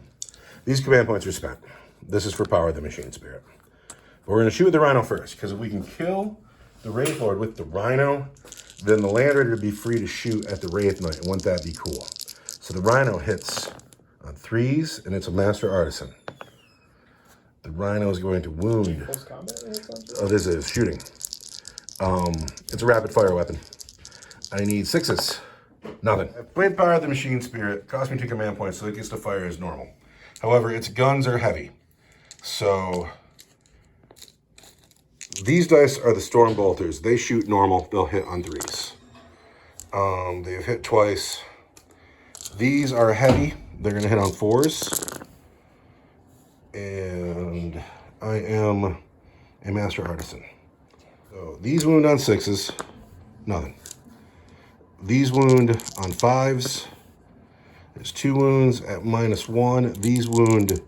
These command points are spent. This is for Power of the Machine Spirit. But we're going to shoot with the Rhino first, because if we can kill the Wraith Lord with the Rhino, then the Land Raider would be free to shoot at the Wraith Knight, and wouldn't that be cool? So the Rhino hits on 3s, and it's a Master Artisan. The Rhino is going to wound. Close combat? Oh, this is shooting. It's a rapid fire weapon. I need 6s. Nothing. I played Power of the Machine Spirit. Cost me 2 command points, so it gets to fire as normal. However, its guns are heavy. So these dice are the Storm Bolters. They shoot normal. They'll hit on 3s. They've hit twice. These are heavy. They're going to hit on 4s. And I am a Master Artisan. So these wound on 6s. Nothing. These wound on 5s. There's 2 wounds at -1. These wound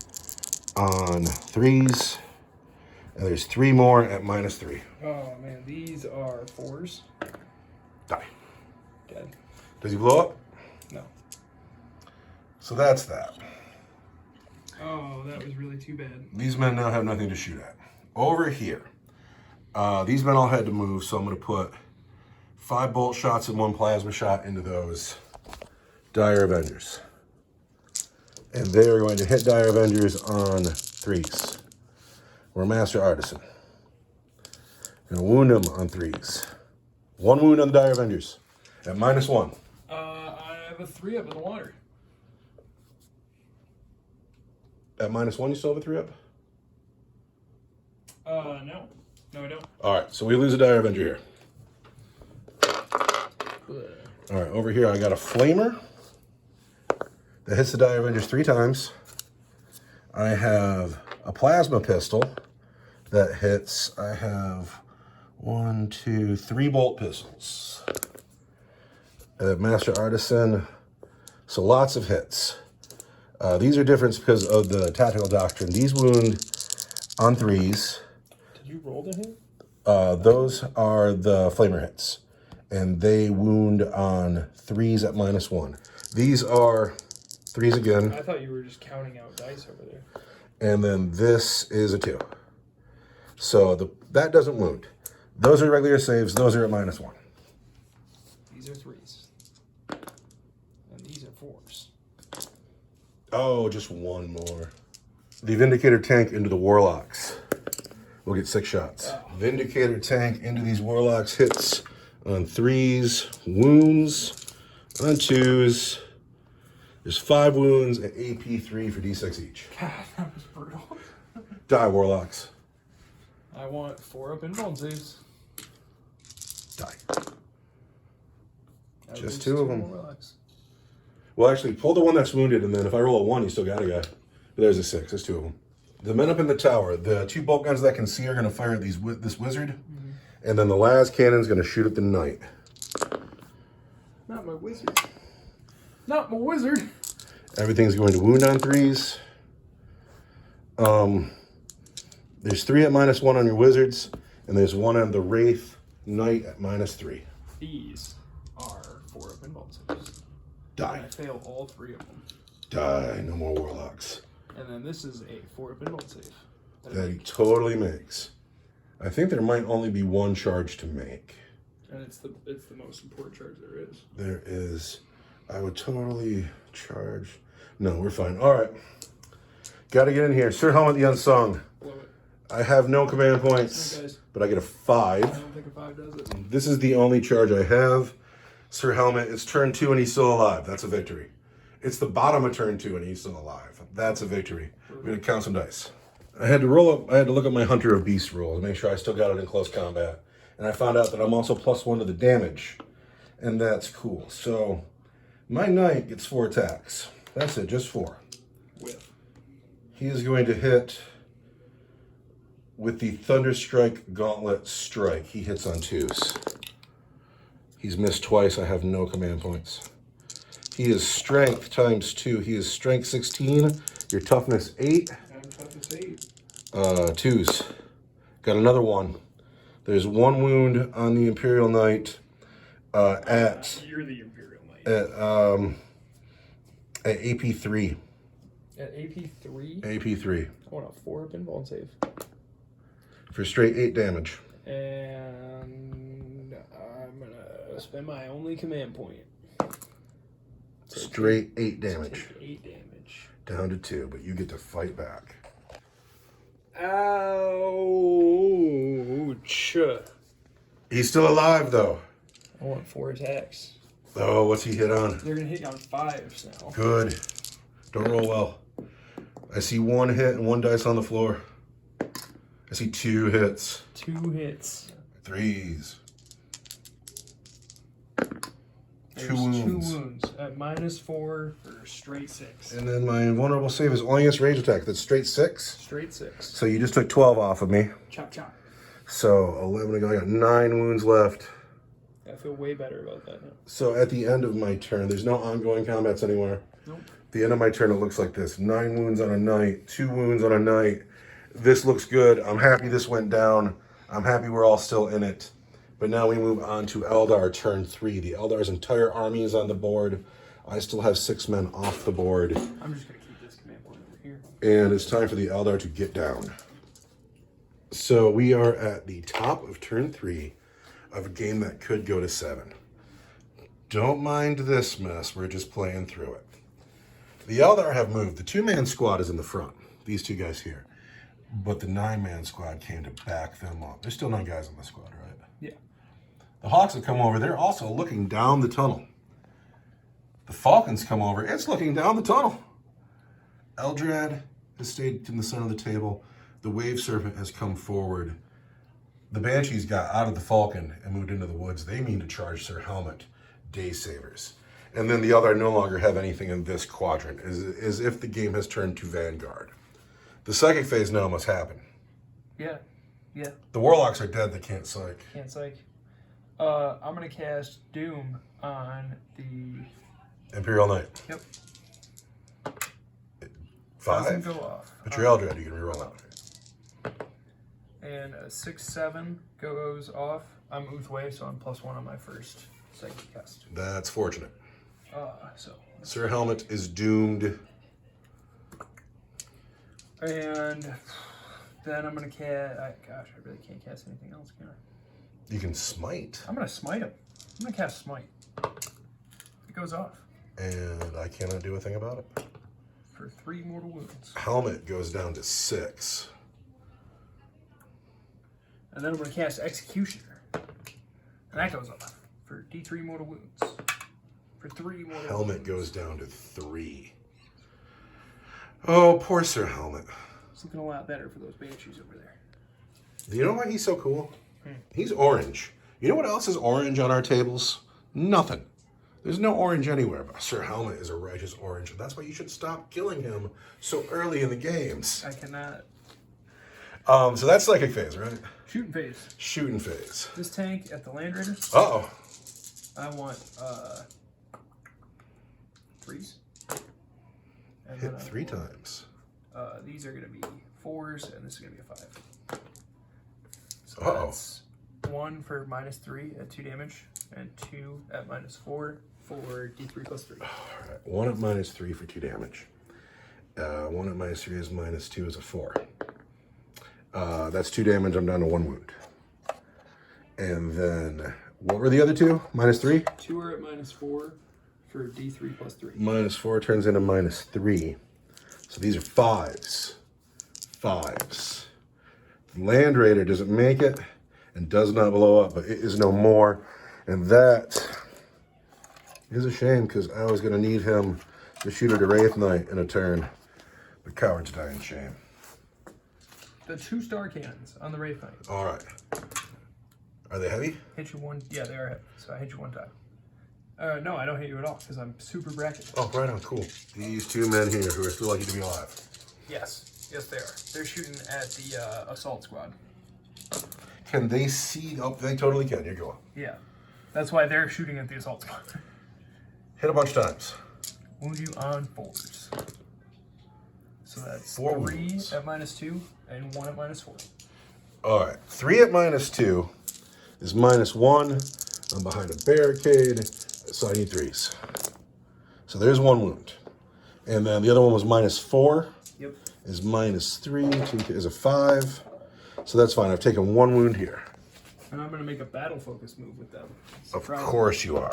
on 3s. And there's 3 more at -3. Oh man, these are 4s. Die. Dead. Does he blow up? No. So that's that. Oh, that was really too bad. These men now have nothing to shoot at. Over here, these men all had to move, so I'm going to put 5 bolt shots and 1 plasma shot into those Dire Avengers. And they are going to hit Dire Avengers on 3s. We're a Master Artisan. Going to wound them on 3s. 1 wound on the Dire Avengers at -1. I have a 3-up in the water. At -1, you still have a 3-up? No. No, I don't. All right, so we lose a Dire Avenger here. All right, over here I got a Flamer that hits the Dire Avengers 3 times. I have a Plasma Pistol that hits. I have 1, 2, 3 bolt pistols. Master Artisan, so lots of hits. These are different because of the tactical doctrine. These wound on 3s. Did you roll to hit? Those are the Flamer hits. And they wound on 3s at -1. These are 3s again. I thought you were just counting out dice over there. And then this is a 2. So that doesn't wound. Those are regular saves. Those are at -1. These are 3s. And these are 4s. Oh, just 1 more. The Vindicator tank into the Warlocks. We'll get 6 shots. Oh. Vindicator tank into these Warlocks hits on 3s, wounds on 2s. There's 5 wounds at AP3 for D6 each. God, that was brutal. Die, Warlocks. I want 4-up in bone saves. Die. That Just leaves 2 of them. more relax. Well, actually, pull the one that's wounded, and then if I roll a 1, you still got a guy. But there's a 6. There's 2 of them. The men up in the tower, the 2 bolt guns that can see are going to fire at this wizard. Mm-hmm. And then the las cannon's going to shoot at the knight. Not my wizard. Not my wizard. Everything's going to wound on 3s. There's 3 at -1 on your wizards, and there's 1 on the Wraith Knight at -3. These are 4-up in bone saves. Die. And I fail all 3 of them. Die. No more Warlocks. And then this is a 4-up in bone save. That he totally makes. I think there might only be 1 charge to make. And it's the most important charge there is. There is. I would totally charge. No, we're fine. All right. Got to get in here. Sir Helmet the Unsung. Blow it. I have no command points, Hey, guys. but I get a I 5. don't think a 5 does it. This is the only charge I have. Sir Helmet, it's turn 2 and he's still alive. That's a victory. It's the bottom of turn 2 and he's still alive. That's a victory. We're going to count some dice. I had to look at my Hunter of Beasts roll to make sure I still got it in close combat. And I found out that I'm also +1 to the damage. And that's cool. So my knight gets 4 attacks. That's it, just 4. With. He is going to hit with the Thunderstrike Gauntlet Strike. He hits on 2s. He's missed twice. I have no command points. He is strength times 2. He is strength 16. Your toughness 8. I'm toughness 8. 2s. Got another 1. There's 1 wound on the Imperial Knight. At You're the Imperial Knight. At AP3. At AP3? AP3. I want a 4 pinball and save. For straight 8 damage. And I'm gonna spend my only command point. Straight 8 damage. 8 damage. Down to 2, but you get to fight back. Ouch. He's still alive, though. I want 4 attacks. Oh, what's he hit on? They're gonna hit you on 5s now. Good. Don't roll well. I see 1 hit and 1 dice on the floor. I see 2 hits. 2 hits. 3s. There's 2 wounds. 2 wounds at -4 for straight 6. And then my vulnerable save is only against range attack. That's straight 6. Straight 6. So you just took 12 off of me. Chop chop. So 11 to go. I got 9 wounds left. I feel way better about that now. So at the end of my turn, there's no ongoing combats anywhere. Nope. The end of my turn, it looks like this. 9 wounds on a knight, 2 wounds on a knight. This looks good. I'm happy this went down. I'm happy we're all still in it. But now we move on to Eldar turn 3. The Eldar's entire army is on the board. I still have 6 men off the board. I'm just going to keep this command point over here. And it's time for the Eldar to get down. So we are at the top of turn 3 of a game that could go to 7. Don't mind this mess. We're just playing through it. The Eldar have moved. The 2-man squad is in the front. These 2 guys here. But the 9-man squad came to back them up. There's still 9 guys on the squad, right? Yeah. The Hawks have come over. They're also looking down the tunnel. The Falcons come over. It's looking down the tunnel. Eldrad has stayed in the center of the table. The Wave Serpent has come forward. The Banshees got out of the Falcon and moved into the woods. They mean to charge Sir Helmet, Day Savers. And then the other no longer have anything in this quadrant, as if the game has turned to Vanguard. The psychic phase now must happen. Yeah. Yeah. The Warlocks are dead. They can't psych. Can't psych. I'm going to cast Doom on the... Imperial Knight. Yep. 5? Doesn't go off. But your Eldrad, you can reroll it. And a 6/7 goes off. I'm Uthway, so I'm +1 on my first psychic cast. That's fortunate. So. Sir Helmet is doomed. And then I'm going to cast... Gosh, I really can't cast anything else, can I? You can smite. I'm going to smite him. I'm going to cast Smite. It goes off. And I cannot do a thing about it. For 3 mortal wounds. Helmet goes down to 6. And then I'm going to cast Executioner. And that goes off. For D3 mortal wounds. For 3 mortal Helmet wounds. goes down to 3. Oh, poor Sir Helmet. It's looking a lot better for those Banshees over there. Do you know why he's so cool? He's orange. You know what else is orange on our tables? Nothing. There's no orange anywhere, but Sir Helmet is a righteous orange, and that's why you should stop killing him so early in the games. I cannot. So that's psychic phase, right? Shooting phase. Shooting phase. This tank at the Land Raider. Uh-oh. I want 3s. And Hit then I 3 want, times. These are going to be 4s, and this is going to be a 5. So that's 1 for -3 at 2 damage, and 2 at -4 for D3 + 3. All right. 1 at -3 for 2 damage. 1 at -3 is -2 is a 4. That's 2 damage. I'm down to 1 wound. And then, what were the other 2? -3? 2 are at -4 for D3 + 3. -4 turns into -3. So these are 5s. 5s. The Land Raider doesn't make it and does not blow up, but it is no more. And that is a shame, because I was going to need him to shoot at a Wraith Knight in a turn. The cowards die in shame. The 2 star cannons on the Wraith Knight. All right. Are they heavy? Hit you 1. Yeah, they are heavy. So I hit you 1 time. No, I don't hit you at all because I'm super bracketed. Oh, right on. Cool. These 2 men here who are still lucky to be alive. Yes. Yes, they are. They're shooting at the assault squad. Can they see? Oh, they totally can. You're going. Yeah. That's why they're shooting at the assault squad. Hit a bunch of times. Wound you on 4s. So that's 4 3 wounds. at -2 and 1 at -4. All right. 3 at -2 is -1, I'm behind a barricade, so I need 3s. So there's 1 wound. And then the other one was -4. Yep. Is -3, 2 is a 5. So that's fine. I've taken 1 wound here. And I'm going to make a battle focus move with them. Of course you are.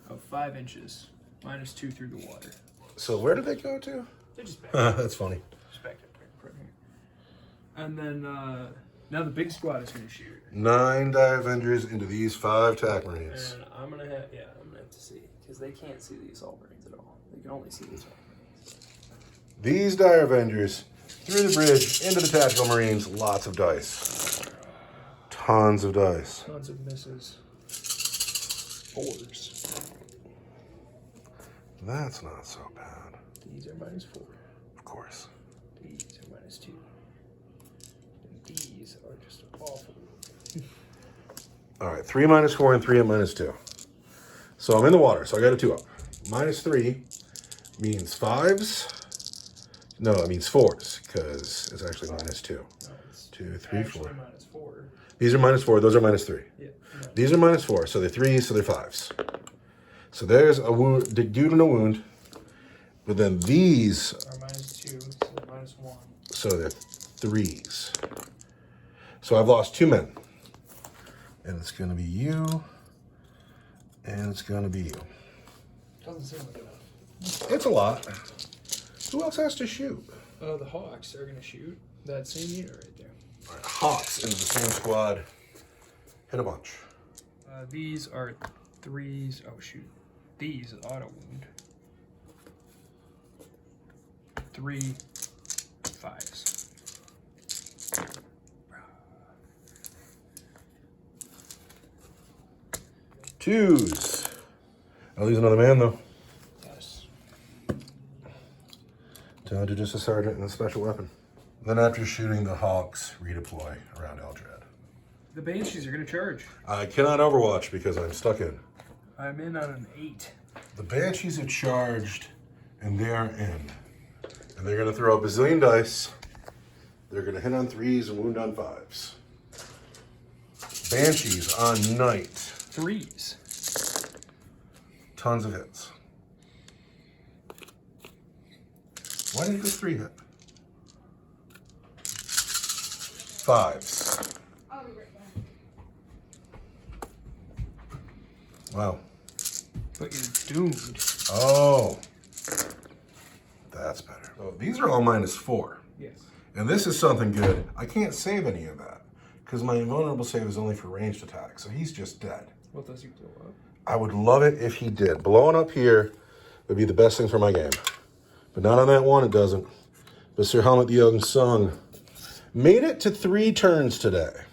Of 5 inches. -2 through the water. So where did they go to? They're just back there. That's funny. Just back there. And then now the big squad is going to shoot. 9 Die Avengers into these 5 Tac Marines. And I'm going to have to see. Because they can't see the Assault Marines at all. They can only see the Assault Marines. These Die Avengers through the bridge into the Tactical Marines. Lots of dice. Tons of dice. Tons of misses. 4s. That's not so bad. These are -4. Of course. These are -2. And these are just awful. All right, 3 -4 and 3 at -2. So I'm in the water, so I got a 2 up. -3 means 5s. No, it means 4s because it's actually -2. No, it's 2, 3, 4. -4. These are -4. Those are -3. Yeah. No. These are -4, so they're 3s, so they're 5s. So there's a wound, dude in a wound. But then these Are -2, so they're -1. so they're 3s. So I've lost 2 men. And it's going to be you. And it's going to be you. Doesn't seem like enough. It's a lot. Who else has to shoot? The Hawks are going to shoot that same unit right there. All right, Hawks into the same squad. Hit a bunch. These are 3s. Oh, shoot. These auto wound. 3 5s. 2s. I'll lose another man though. Yes. Down to just a sergeant and a special weapon. Then after shooting the Hawks, redeploy around Eldrad. The Banshees are going to charge. I cannot overwatch because I'm stuck in. I'm in on an 8. The Banshees have charged and they are in. And they're going to throw a bazillion dice. They're going to hit on 3s and wound on 5s. Banshees on Knight. 3s. Tons of hits. Why did you go 3 hit? 5s. I'll be right back. Wow. But you're doomed. Oh. That's better. Oh, these are all -4. Yes. And this is something good. I can't save any of that because my invulnerable save is only for ranged attacks. So he's just dead. What does he blow up? I would love it if he did. Blowing up here would be the best thing for my game. But not on that one, it doesn't. But Sir Helmet the Young Sung made it to 3 turns today.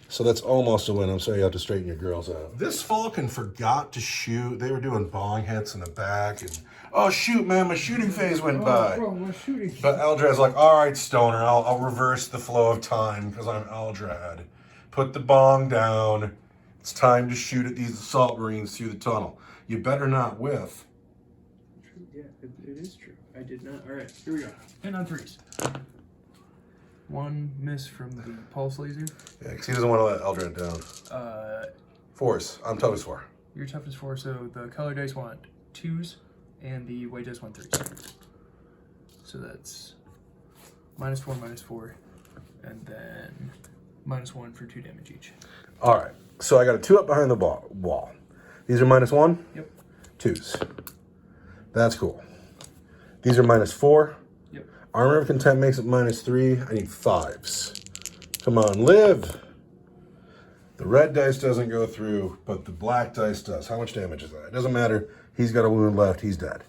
So that's almost a win. I'm sorry you have to straighten your girls out. This Falcon forgot to shoot. They were doing bong hits in the back. And oh, shoot, man, my shooting phase went by. Bro, my shooting. But Eldrad's like, all right, Stoner, I'll reverse the flow of time because I'm Eldrad. Put the bong down. It's time to shoot at these Assault Marines through the tunnel. You better not whiff. Yeah, it is true. I did not. All right, here we go. Hit on 3s. 1 miss from the pulse laser. Yeah, because he doesn't want to let Eldrad down. 4s. I'm toughest 4. Your toughest 4, so the color dice want 2s, and the white dice want 3s. So that's -4, -4, and then -1 for 2 damage each. All right. So I got a 2 up behind the wall. These are -1? Yep. 2s. That's cool. These are -4. Yep. Armor of Contempt makes it -3. I need 5s. Come on, live. The red dice doesn't go through, but the black dice does. How much damage is that? It doesn't matter. He's got a wound left. He's dead.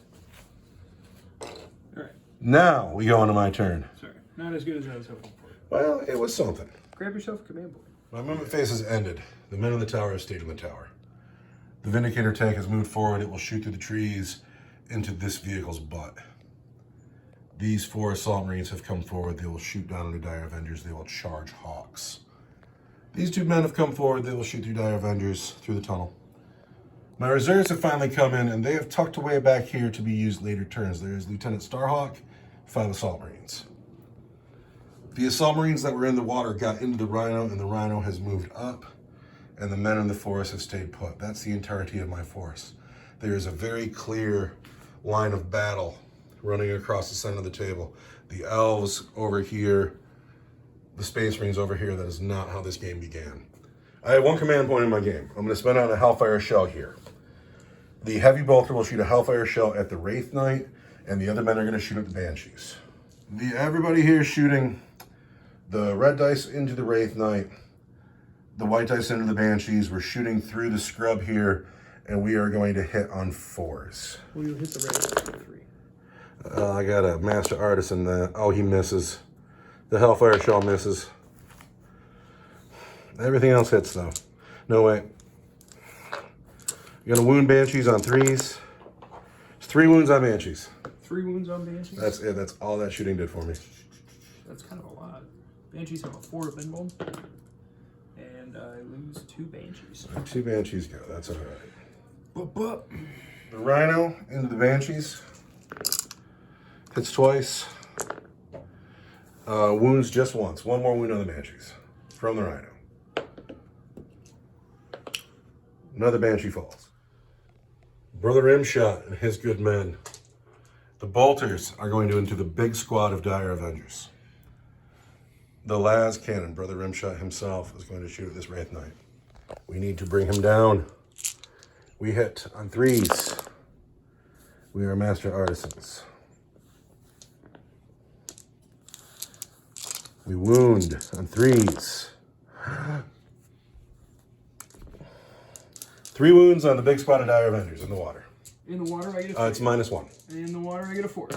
All right. Now we go into my turn. Sorry. Not as good as I was hoping for. Well, it was something. Grab yourself a command board. My movement phase has ended. The men in the tower have stayed in the tower. The Vindicator tank has moved forward. It will shoot through the trees into this vehicle's butt. These 4 Assault Marines have come forward. They will shoot down into Dire Avengers. They will charge Hawks. These 2 men have come forward. They will shoot through Dire Avengers through the tunnel. My reserves have finally come in, and they have tucked away back here to be used later turns. There is Lieutenant Starhawk, 5 Assault Marines. The Assault Marines that were in the water got into the Rhino, and the Rhino has moved up. and the men in the force have stayed put. That's the entirety of my force. There is a very clear line of battle running across the center of the table. The elves over here, the space marines over here. That is not how this game began. I have one command point in my game. I'm going to spend out a Hellfire shell here. The heavy bolter will shoot a Hellfire shell at the Wraith Knight, and the other men are going to shoot at the Banshees. Everybody here is shooting the red dice into the Wraith Knight, the white dice into the Banshees. We're shooting through the scrub here, and we are going to hit on 4s. Will you hit the red dice for 3? I got a Master Artisan. Oh, he misses. The Hellfire shell misses. Everything else hits, though. No way. You're going to wound Banshees on 3s. It's 3 wounds on Banshees. 3 wounds on Banshees? That's it. That's all that shooting did for me. That's kind of a lot. Banshees have a 4 of invuln. And I lose 2 Banshees. 2 Banshees go. That's all right. The Rhino into the Banshees. Hits twice. Wounds just once. 1 more wound on the Banshees. From the Rhino. Another Banshee falls. Brother Rimshot and his good men. The bolters are going into the big squad of Dire Avengers. The las cannon, Brother Rimshot himself, is going to shoot at this Wraith Knight. We need to bring him down. We hit on 3s. We are Master Artisans. We wound on 3s. 3 wounds on the big spot of Dire Avengers in the water. In the water, I get a 3. It's -1. In the water, I get a 4.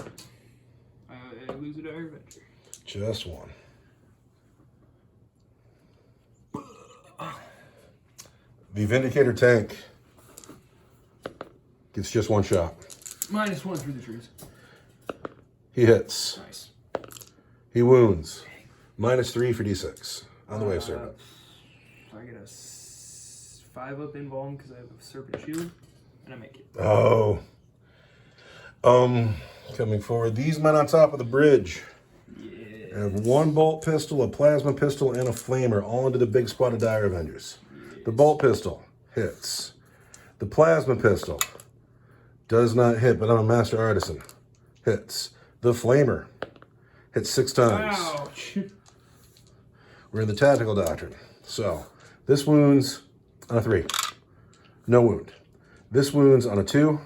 I lose a Dire Avenger. Just 1. The Vindicator tank gets just 1 shot. -1 through the trees. He hits. Nice. He wounds. -3 for D6 on the Wave Serpent. I get a 5 up invuln because I have a Serpent Shield, and I make it. Oh. Coming forward. These men on top of the bridge have 1 bolt pistol, a plasma pistol, and a flamer, all into the big squad of Dire Avengers. The bolt pistol hits. The plasma pistol does not hit, but I'm a Master Artisan. Hits. The flamer hits 6 times. Ouch. We're in the tactical doctrine. So, this wounds on a 3. No wound. This wounds on a 2.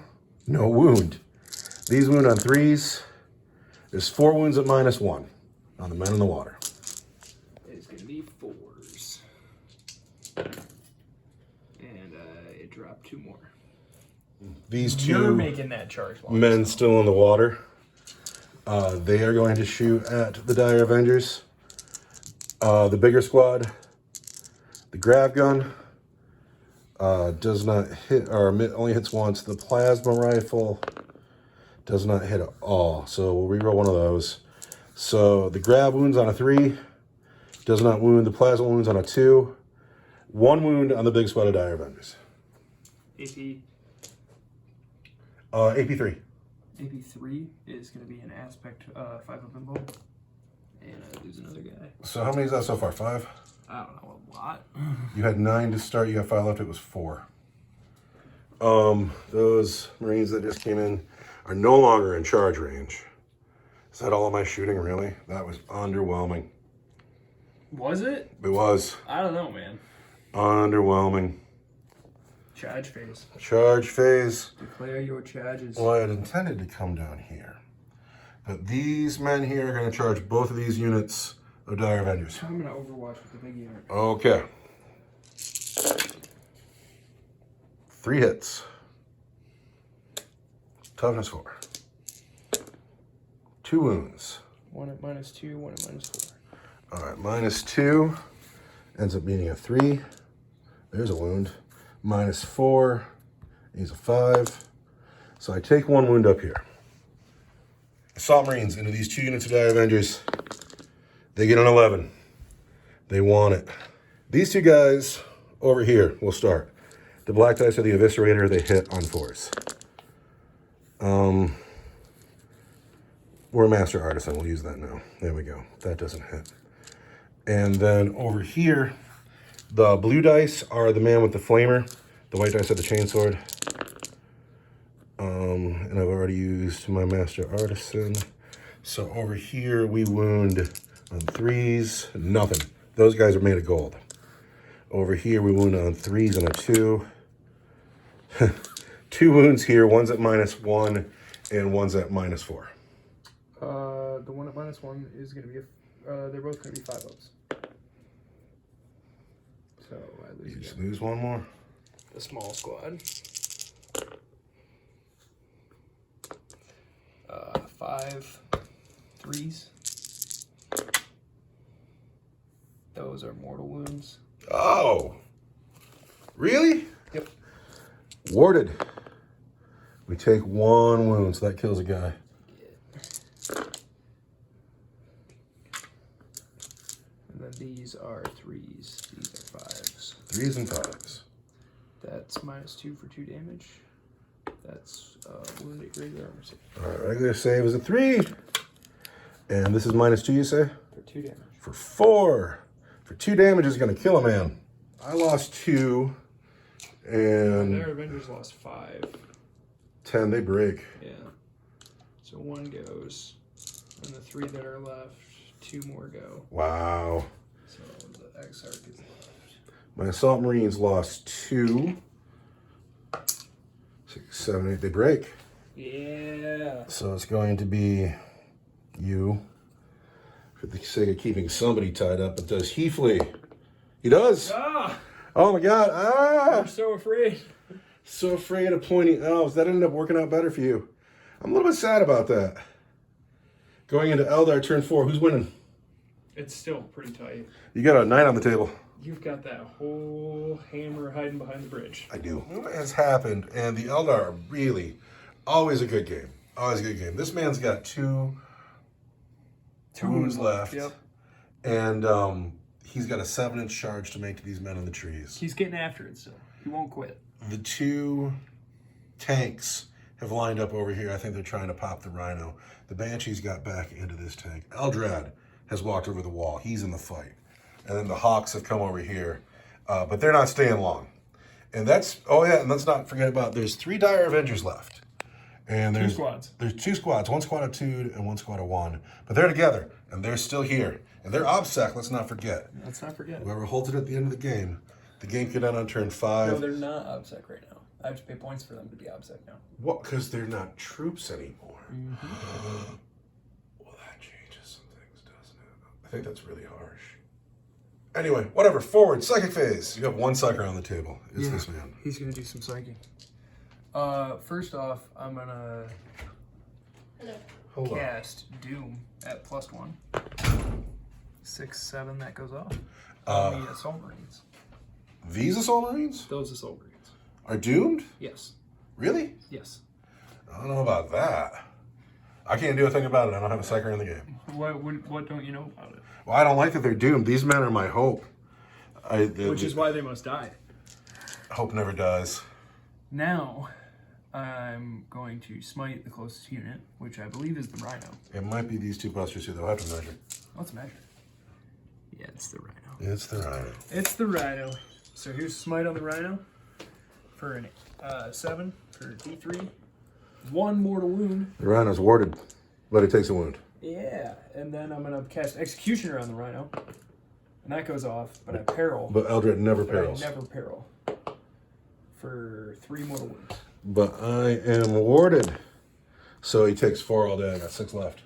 No wound. These wound on 3s. There's 4 wounds at -1 on the men in the water. It's going to be 4s. And it dropped 2 more. These 2 You're making that charge long. men still in the water. They are going to shoot at the Dire Avengers. The bigger squad, the grav gun, does not hit, or only hits once. The plasma rifle does not hit at all. So we'll reroll 1 of those. So the grav wounds on a 3, does not wound. The plasma wounds on a 2. 1 wound on the big squad of Dire Avengers. AP. AP3. AP3 is going to be an aspect 5 up invuln. And I lose another guy. So how many is that so far? 5? I don't know, a lot. You had 9 to start. You got 5 left. It was 4. Those Marines that just came in are no longer in charge range. Is that all of my shooting, really? That was underwhelming. Was it? It was. I don't know, man. Underwhelming. Charge phase. Charge phase. Declare your charges. Well, I had intended to come down here. But these men here are going to charge both of these units of Dire Avengers. I'm going to overwatch with the big unit. Okay. 3 hits. Toughness 4. 2 wounds. 1 at -2, 1 at -4. All right, -2 ends up being a 3. There's a wound. -4. He's a 5. So I take 1 wound up here. Assault Marines into these 2 units of Dire Avengers. They get an 11. They want it. These 2 guys over here will start. The black dice are the Eviscerator. They hit on 4s. We're a Master Artisan. We'll use that now. There we go. That doesn't hit. And then over here, The blue dice are the man with the flamer. The white dice are the chainsword. And I've already used my master artisan. So over here we wound on 3s, nothing. Those guys are made of gold. Over here we wound on 3s and a 2. 2 wounds here, one's at -1 and one's at -4. The one at -1 is going to be, they're both going to be 5 ups. So I lose You just again. lose one more. The small squad. 5 3s. Those are mortal wounds. Oh, really? Yep. Warded. We take 1 wound, so that kills a guy. And then these are 3s. These are 5s. 3s and 5s. That's -2 for 2 damage. That's wounded regular armor save. All right, regular save is a 3. And this is -2, you say? For 2 damage. For 4. For 2 damage is going to kill a man. I lost 2. And Their Avengers lost 5. 10, they break. Yeah. So 1 goes. And the 3 that are left, 2 more go. Wow. So the Exarch is left. My Assault Marines lost 2. 6, 7, 8, they break. Yeah. So it's going to be you. For the sake of keeping somebody tied up, but does he flee? He does. Ah! Oh my God. Ah! I'm so afraid. So afraid of pointing elves. That ended up working out better for you. I'm a little bit sad about that. Going into Eldar turn 4, who's winning? It's still pretty tight. You got a 9 on the table. You've got that whole hammer hiding behind the bridge. I do. What has happened, and the Eldar are really always a good game. Always a good game. This man's got 2 wounds left. Yep. And he's got a 7-inch charge to make to these men in the trees. He's getting after it still. He won't quit. The 2 tanks have lined up over here. I think they're trying to pop the Rhino. The Banshee's got back into this tank. Eldrad has walked over the wall. He's in the fight. And then the Hawks have come over here. But they're not staying long. And that's, oh yeah, and let's not forget about, there's 3 Dire Avengers left. And there's 2 squads. There's 2 squads, 1 squad of 2 and 1 squad of 1. But they're together, and they're still here. And they're OBSEC, let's not forget. Let's not forget. Whoever holds it at the end of the game could end on turn 5. No, they're not OBSEC right now. I have to pay points for them to be OBSEC now. What? Because they're not troops anymore. Mm-hmm. Well, that changes some things, doesn't it? I think that's really harsh. Anyway, whatever. Forward, psychic phase. You have 1 sucker on the table. It's this man. He's going to do some psychic. First off, I'm going to Hold on. cast Doom at +1. 6, 7, that goes off. The Assault Marines. These Assault Marines Those Assault Marines. are doomed? Yes. Really? Yes. I don't know about that. I can't do a thing about it. I don't have a sucker in the game. What don't you know about it? Well, I don't like that they're doomed. These men are my hope. Which is why they must die. Hope never dies. Now, I'm going to smite the closest unit, which I believe is the Rhino. It might be these 2 busters here. They'll have to measure. Let's measure. Yeah, it's the Rhino. It's the Rhino. It's the Rhino. So here's smite on the Rhino for an 7 for D3. 1 mortal wound. The Rhino's warded, but it takes a wound. Yeah, and then I'm gonna cast Executioner on the Rhino, and that goes off. But I peril. But Eldred never But perils. I never peril for 3 mortal wounds. But I am warded. So he takes 4 all day. I got 6 left.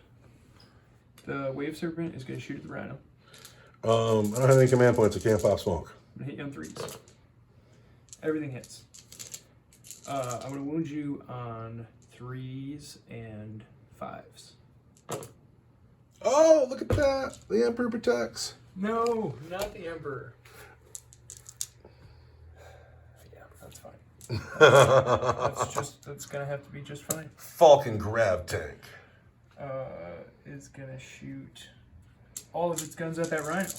The Wave Serpent is gonna shoot at the Rhino. I don't have any command points. I can't pop smoke. I'm gonna hit you on 3s. Everything hits. I'm gonna wound you on 3s and 5s. Oh, look at that. The Emperor protects. No, not the Emperor. Yeah, that's fine. That's gonna have to be just fine. Falcon grab tank. It's gonna shoot all of its guns at that Rhino.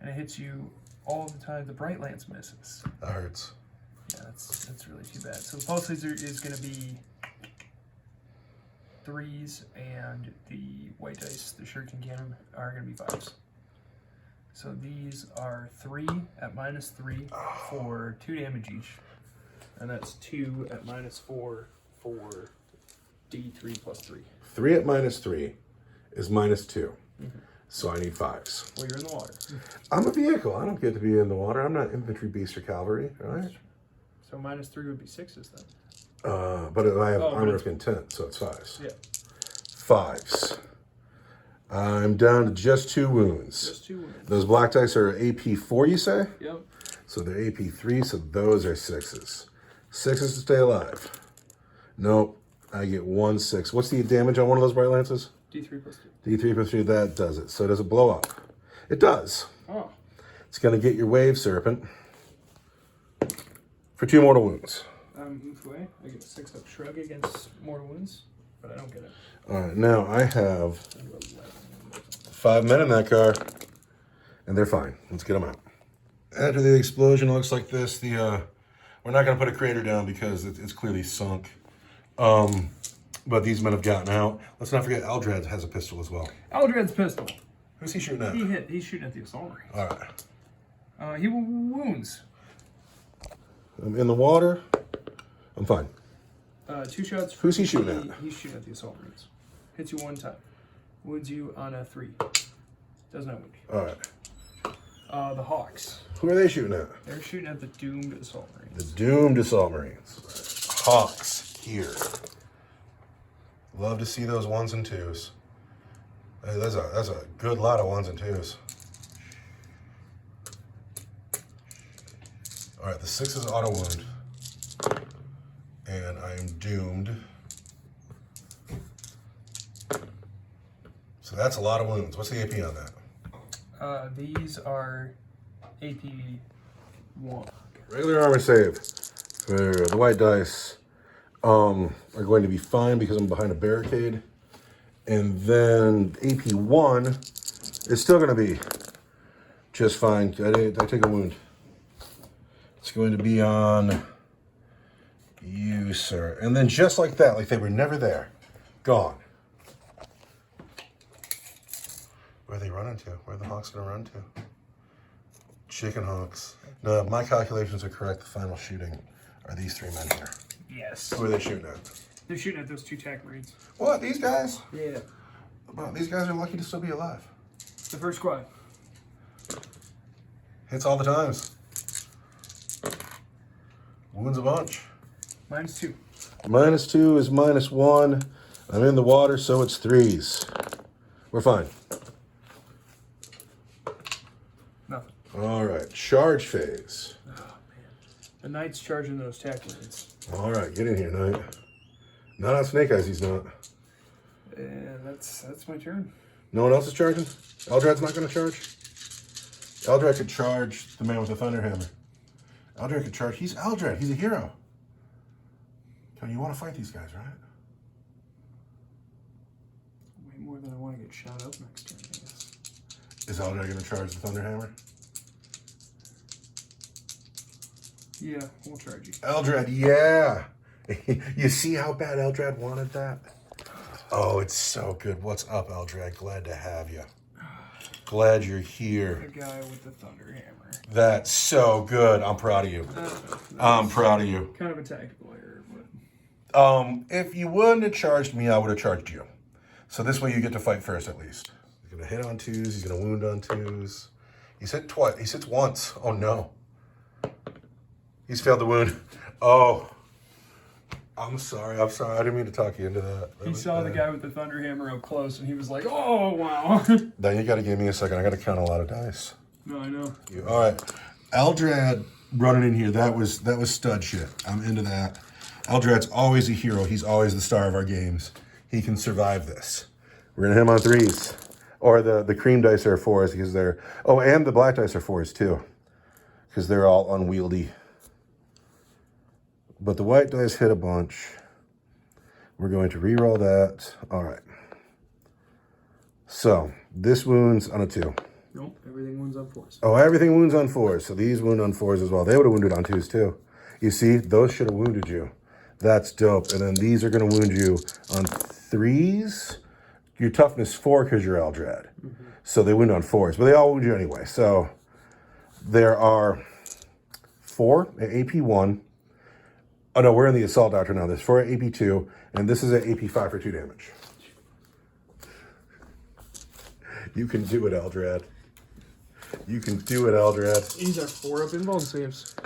And it hits you all the time. The Bright Lance misses. That hurts. Yeah, that's really too bad. So the Pulse Laser is gonna be 3s, and the white dice, the Shuriken Cannon, are gonna be 5s. So So these are 3 at -3 for 2 damage each. And that's 2 at -4 for D3 plus 3. 3 at -3 is -2. So I need 5s. Well, you're in the water. I'm a vehicle. I don't get to be in the water. I'm not infantry, beast, or cavalry, right? So -3 would be 6s then. But I have Oh, armor but of content, so it's 5s. Yeah. 5s. I'm down to just 2 wounds. Just 2 wounds. Those black dice are AP4, you say? Yep. So they're AP3, so those are 6s. 6s to stay alive. Nope. I get 1 6. What's the damage on one of those bright lances? D3 plus 2. D3 plus 3, that does it. So does it blow up? It does. Oh. It's going to get your wave serpent for 2 mortal wounds. Move away. I get a 6-up shrug against mortal wounds, but I don't get it. All right, now I have I do 11. 5 men in that car, and they're fine. Let's get them out. After the explosion, it looks like this. We're not going to put a crater down because it's clearly sunk. But these men have gotten out. Let's not forget Eldrad has a pistol as well. Eldrad's pistol. Who's he shooting at? He's shooting at the assault marines. All right. He wounds. I'm in the water. I'm fine. 2 shots. Who's he shooting at? He's shooting at the assault marines. Hits you 1 time. Wounds you on a 3. Does not wound you. All right. The Hawks. Who are they shooting at? They're shooting at the doomed assault marines. The doomed assault marines. Hawks here. Love to see those 1s and 2s. Hey, that's a good lot of 1s and 2s. All right, the 6 is auto wound, and I am doomed. So that's a lot of wounds. What's the AP on that? These are AP 1. Regular armor save for the white dice are going to be fine because I'm behind a barricade. And then AP 1 is still going to be just fine. I take a wound. It's going to be on you, sir. And then just like that, like they were never there. Gone. Where are they running to? Where are the Hawks going to run to? Chicken Hawks. No, my calculations are correct. The final shooting are these 3 men here. Yes. Who are they shooting at? They're shooting at those 2 tac marines. What, these guys? Yeah. Well, these guys are lucky to still be alive. The first squad. Hits all the times. Wounds a bunch. -2. -2 is -1. I'm in the water, so it's 3s. We're fine. Nothing. All right, charge phase. Oh, man. The knight's charging those tac marines. All right, get in here, knight. Not on Snake Eyes, he's not. And that's my turn. No one else is charging? Eldrad's not going to charge? Eldrad could charge the man with the Thunderhammer. Eldrad could charge. He's Eldrad. He's a hero. Tony, you want to fight these guys, right? Way more than I want to get shot up next turn, I guess. Is Eldrad going to charge the Thunderhammer? Yeah, we'll charge you. Eldrad, yeah. You see how bad Eldrad wanted that? Oh, it's so good. What's up, Eldrad? Glad to have you. Glad you're here. The guy with the Thunderhammer. That's so good. I'm proud of you. I'm proud of you. Kind of a tactical error, but... If you wouldn't have charged me, I would have charged you. So this way you get to fight first at least. He's going to hit on 2s. He's going to wound on 2s. He's hit twice. He's hit once. Oh, no. He's failed the wound. Oh. I'm sorry. I didn't mean to talk you into that. He saw the guy with the Thunderhammer up close, and he was like, oh, wow. Then you got to give me a second. I got to count a lot of dice. No, I know. All right. Eldrad running in here. That was stud shit. I'm into that. Eldrad's always a hero. He's always the star of our games. He can survive this. We're going to hit him on 3s. Or the cream dice are 4s because they're... Oh, and the black dice are 4s too. Because they're all unwieldy. But the white dice hit a bunch. We're going to re-roll that. All right. So, this wounds on a 2. Nope, everything wounds on 4s. Oh, everything wounds on 4s. So these wound on 4s as well. They would have wounded on 2s too. You see, those should have wounded you. That's dope. And then these are going to wound you on 3s. Your toughness 4 because you're Eldrad. So they wound on 4s, but they all wound you anyway. So there are 4 at AP1. Oh no, we're in the Assault Doctrine now. There's 4 at AP2, and this is at AP5 for 2 damage. You can do it, Eldrad. You can do it, Eldrad. These are 4 up involved saves.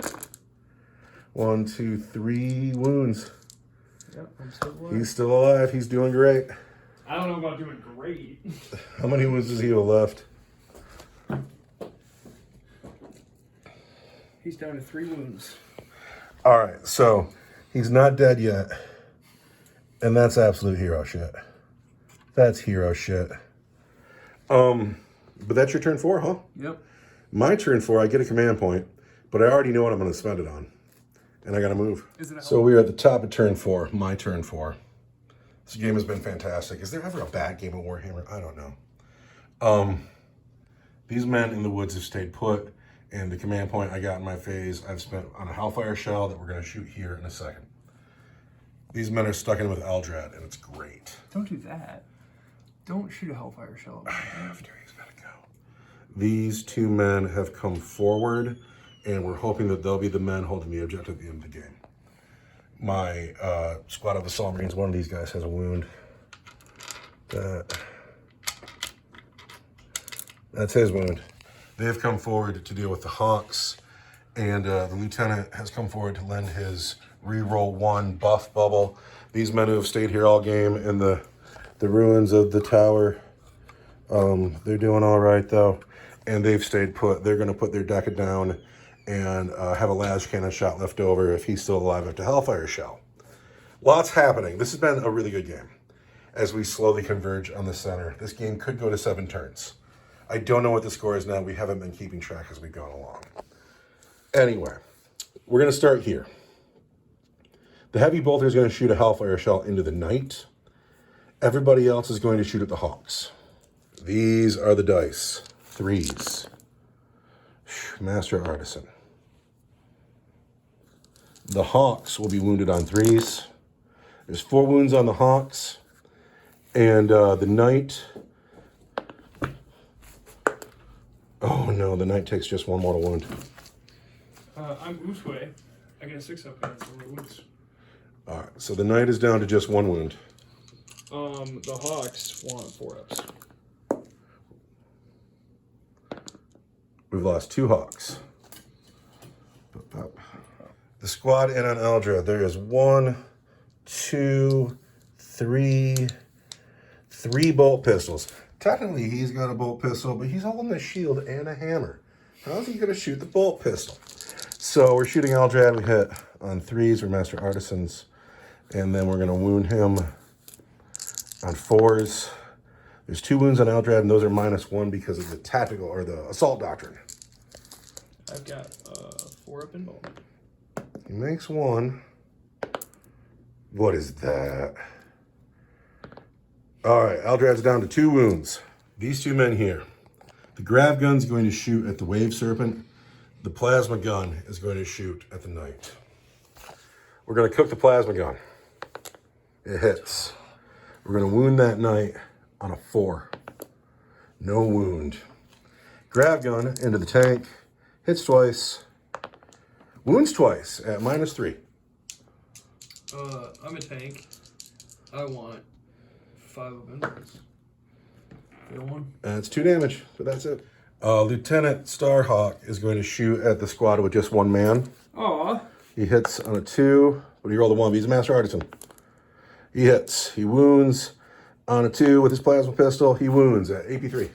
1, 2, 3 wounds. Yep, I'm still alive. He's still alive. He's doing great. I don't know about doing great. How many wounds does he have left? He's down to 3 wounds. All right, so he's not dead yet. And that's absolute hero shit. That's hero shit. But that's your turn 4, huh? Yep. My turn 4, I get a command point, but I already know what I'm going to spend it on. And I got to move. So we are at the top of turn 4, my turn 4. This game has been fantastic. Is there ever a bad game of Warhammer? I don't know. These men in the woods have stayed put, and the command point I got in my phase, I've spent on a Hellfire Shell that we're going to shoot here in a second. These men are stuck in with Eldrad, and it's great. Don't do that. Don't shoot a Hellfire Shell. After he's got to go. These 2 men have come forward, and we're hoping that they'll be the men holding the objective at the end of the game. My squad of Assault Marines, one of these guys has a wound. That's his wound. They have come forward to deal with the Hawks, and the lieutenant has come forward to lend his reroll 1 buff bubble. These men who have stayed here all game in the ruins of the tower, they're doing all right though, and they've stayed put. They're going to put their deck down and have a lash cannon shot left over if he's still alive after Hellfire Shell. Lots happening. This has been a really good game as we slowly converge on the center. This game could go to 7 turns. I don't know what the score is now. We haven't been keeping track as we've gone along. Anyway, we're going to start here. The Heavy Bolter is going to shoot a Hellfire Shell into the Knight. Everybody else is going to shoot at the Hawks. These are the dice. 3s. Master Artisan. The Hawks will be wounded on 3s. There's 4 wounds on the Hawks. And the Knight... Oh no, the Knight takes just 1 mortal wound. I'm Uswe. I get a 6-up against the wounds. Alright, so the Knight is down to just 1 wound. The Hawks want 4-ups. We've lost 2 Hawks. The squad in on Eldra. There is 1, 2, 3 bolt pistols. Technically, he's got a bolt pistol, but he's holding a shield and a hammer. How's he going to shoot the bolt pistol? So we're shooting Eldrad. We hit on 3s. We're Master Artisans. And then we're going to wound him on 4s. There's 2 wounds on Eldrad, and those are -1 because of the tactical or the Assault Doctrine. I've got 4 up involved. He makes 1. What is that? All right, Eldrad's down to 2 wounds. These 2 men here. The grav gun's going to shoot at the Wave Serpent. The plasma gun is going to shoot at the Knight. We're going to cook the plasma gun. It hits. We're going to wound that Knight on a 4. No wound. Grav gun into the tank. Hits twice. Wounds twice at -3. I'm a tank. I want 5 of involves. Fail 1. And it's 2 damage, but that's it. Lieutenant Starhawk is going to shoot at the squad with just 1 man. Aw. He hits on a 2, but he rolled a 1. But he's a Master Artisan. He hits. He wounds on a 2 with his plasma pistol. He wounds at AP3.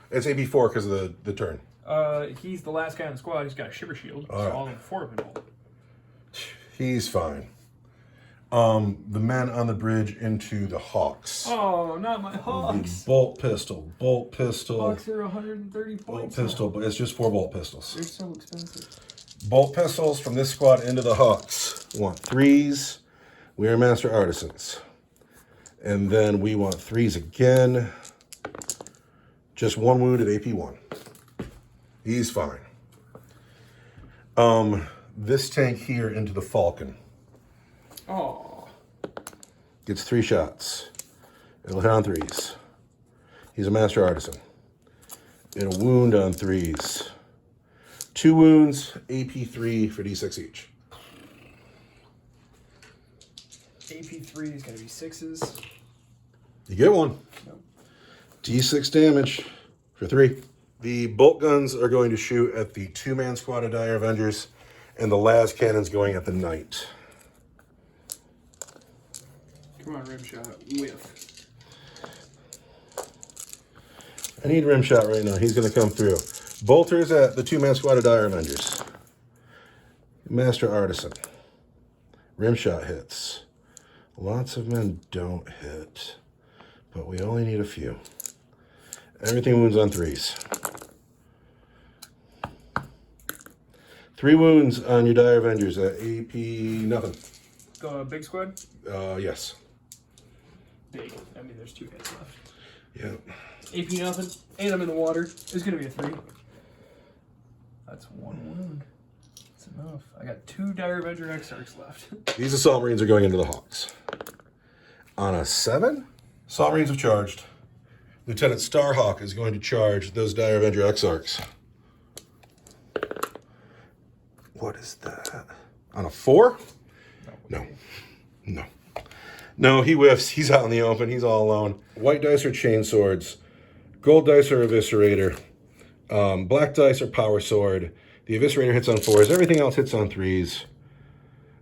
It's AP4 because of the turn. He's the last guy in the squad. He's got a Shiver Shield. So all in 4 up involved. He's fine. The men on the bridge into the Hawks. Oh, not my Hawks. Bolt pistol. Bolt pistol. Hawks are 130 Bolt points. pistol, but it's just 4 bolt pistols. They're so expensive. Bolt pistols from this squad into the Hawks. We want 3s. We are Master Artisans. And then we want 3s again. Just 1 wound at AP1. He's fine. This tank here into the Falcon. Oh. Gets 3 shots. It'll hit on 3s. He's a Master Artisan. and a wound on 3s. 2 wounds, AP3 for D6 each. AP3 is going to be 6s. You get one. Nope. D6 damage for 3. The bolt guns are going to shoot at the 2-man squad of Dire Avengers, and the las cannon's going at the knight. Come on, rim shot. Whiff. I need rim shot right now. He's going to come through. Bolters at the 2-man squad of Dire Avengers. Master Artisan. Rim shot hits. Lots of men don't hit, but we only need a few. Everything wounds on 3s. 3 wounds on your Dire Avengers at AP nothing. Big squad? Yes. Big. I mean, there's 2 hits left. Yeah. AP nothing. And I'm in the water. It's going to be a 3. That's 1 wound. That's enough. I got 2 Dire Avenger Exarchs left. These Assault Marines are going into the Hawks. On a 7, Assault Marines have charged. Lieutenant Starhawk is going to charge those Dire Avenger Exarchs. What is that? On a 4? No. No. No, he whiffs. He's out in the open. He's all alone. White dice are chain swords. Gold dice are eviscerator. Black dice are power sword. The eviscerator hits on 4s. Everything else hits on 3s.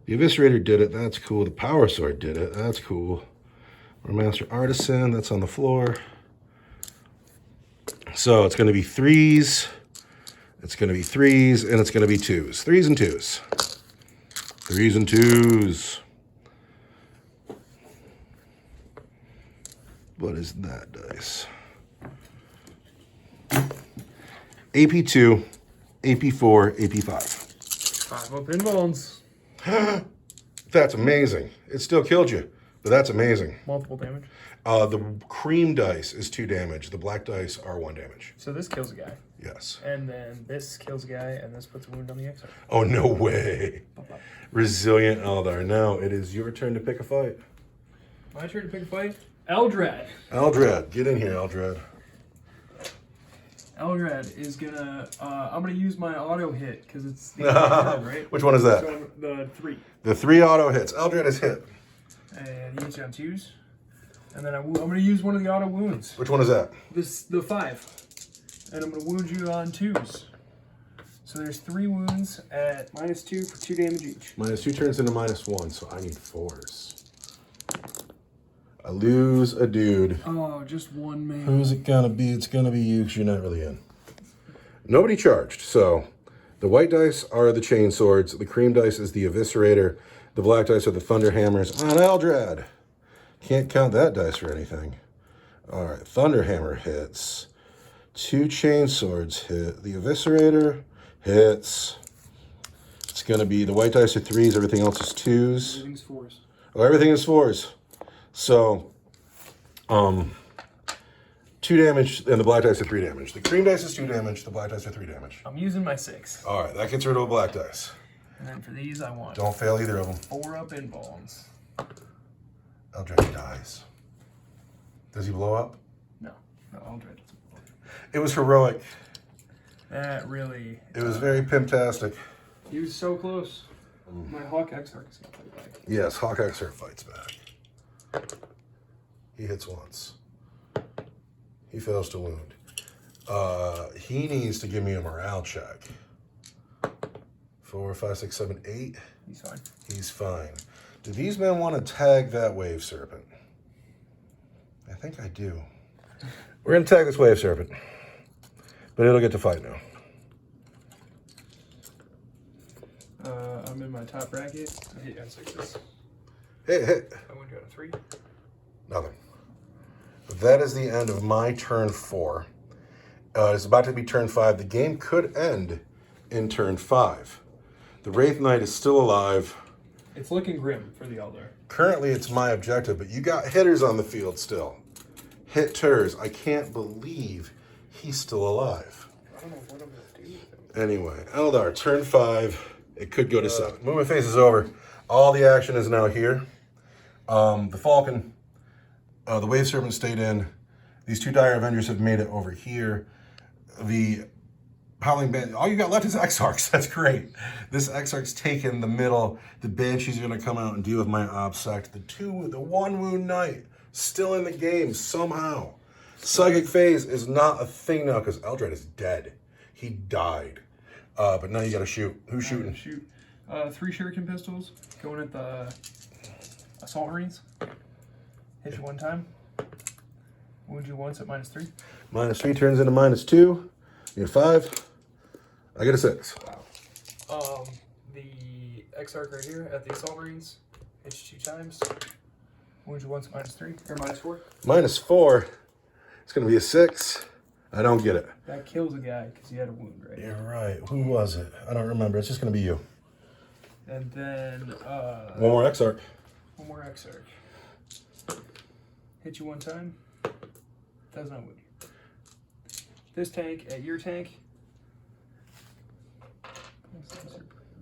The eviscerator did it. That's cool. The power sword did it. That's cool. Our Master Artisan, that's on the floor. So it's going to be 3s. It's going to be 3s, and it's going to be 2s. 3s and 2s. 3s and 2s. What is that dice? AP2, AP4, AP5. 5 open bones. That's amazing. It still killed you, but that's amazing. Multiple damage. The cream dice is 2 damage. The black dice are 1 damage. So this kills a guy. Yes. And then this kills a guy, and this puts a wound on the Exarch. Oh, no way. Resilient Eldar. Now it is your turn to pick a fight. My turn to pick a fight? Eldrad. Eldrad. Get in here, Eldrad. Eldrad is gonna, I'm gonna use my auto hit, because it's the turn, right? Which one is that? So the 3. The 3 auto hits. Eldrad is hit. And he hits you on 2s. And then I'm gonna use one of the auto wounds. Which one is that? The 5. And I'm gonna wound you on 2s. So there's 3 wounds at -2 for 2 damage each. -2 turns into -1, so I need 4s. I lose a dude. Oh, just 1 man. Who's it gonna be? It's gonna be you, because you're not really in. Nobody charged, so the white dice are the chain swords, the cream dice is the eviscerator, the black dice are the thunder hammers on Eldrad. Can't count that dice for anything. All right, thunder hammer hits. 2 chain swords hit. The eviscerator hits. It's gonna be the white dice are 3s, everything else is 2s. Everything's 4s. Oh, everything is 4s. So, 2 damage, and the black dice are 3 damage. The cream dice is 2 damage, the black dice are 3 damage. I'm using my 6. All right, that gets rid of a black dice. And then for these, I want Don't fail either of them. 4 up in bones. Eldrad dies. Does he blow up? No, Eldrad doesn't. It was heroic. That really... It was very pimptastic. He was so close. My Hawk Exarch is gonna fight back. Yes, Hawk Exarch fights back. He hits once. He fails to wound. He needs to give me a morale check. 4, 5, 6, 7, 8. He's fine. He's fine. Do these men want to tag that wave serpent? I think I do. We're going to tag this wave serpent. But it'll get to fight now. I'm in my top bracket. I hit you on 6s. Hit. I went to a 3. Nothing. That is the end of my turn 4. It's about to be turn 5. The game could end in turn 5. The Wraith Knight is still alive. It's looking grim for the Eldar. Currently, it's my objective, but you got hitters on the field still. Hitters. I can't believe he's still alive. I don't know what I'm going to do with him. Anyway, Eldar, turn 5. It could go to 7. Movement phase is over. All the action is now here. The Falcon, the Wave Serpent stayed in. These 2 Dire Avengers have made it over here. the Howling Ban. All you got left is Exarchs. That's great. This Exarch's taken the middle. The Banshees are going to come out and deal with my Obsect. The 1 wound knight still in the game somehow. Psychic Phase is not a thing now because Eldrad is dead. He died. But now you got to shoot. Who's shooting? Shoot. 3 shuriken pistols going at the Assault Marines. Hit you 1 time. Wound you once at -3. -3 turns into -2. You get 5. I get a 6. Wow. The Exarch right here at the Assault Marines hits you 2 times. Wound you once at -3 or -4. -4. It's going to be a 6. I don't get it. That kills a guy because he had a wound, right? You're right. Who was it? I don't remember. It's just going to be you. And then... one more Exarch. One more Exarch. Hit you 1 time. Does not wound you. This tank at your tank.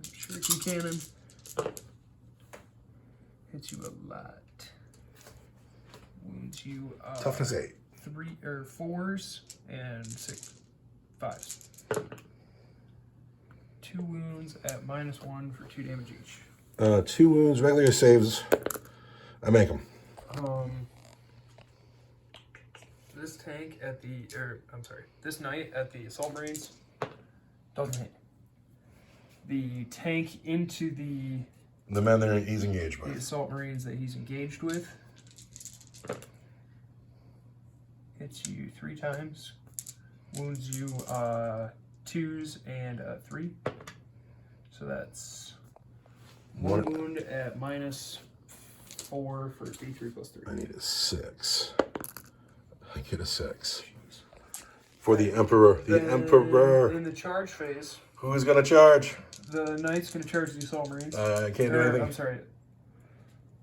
Shuriken cannon. Hits you a lot. Wounds you... Toughness 8. 3 or 4s and 6 5s. 2 wounds at -1 for 2 damage each. 2 wounds, regular saves. I make them. This tank at the, this knight at the Assault Marines doesn't hit. The tank into the men that he's engaged the with. Assault Marines that he's engaged with hits you 3 times. Wounds you 2s and 3. So that's 1 wound at -4 for D3 + 3. I need a 6. I get a 6. For the Emperor. Emperor. In the charge phase. Who's going to charge? The Knight's going to charge the Assault Marines. I can't do anything. I'm sorry.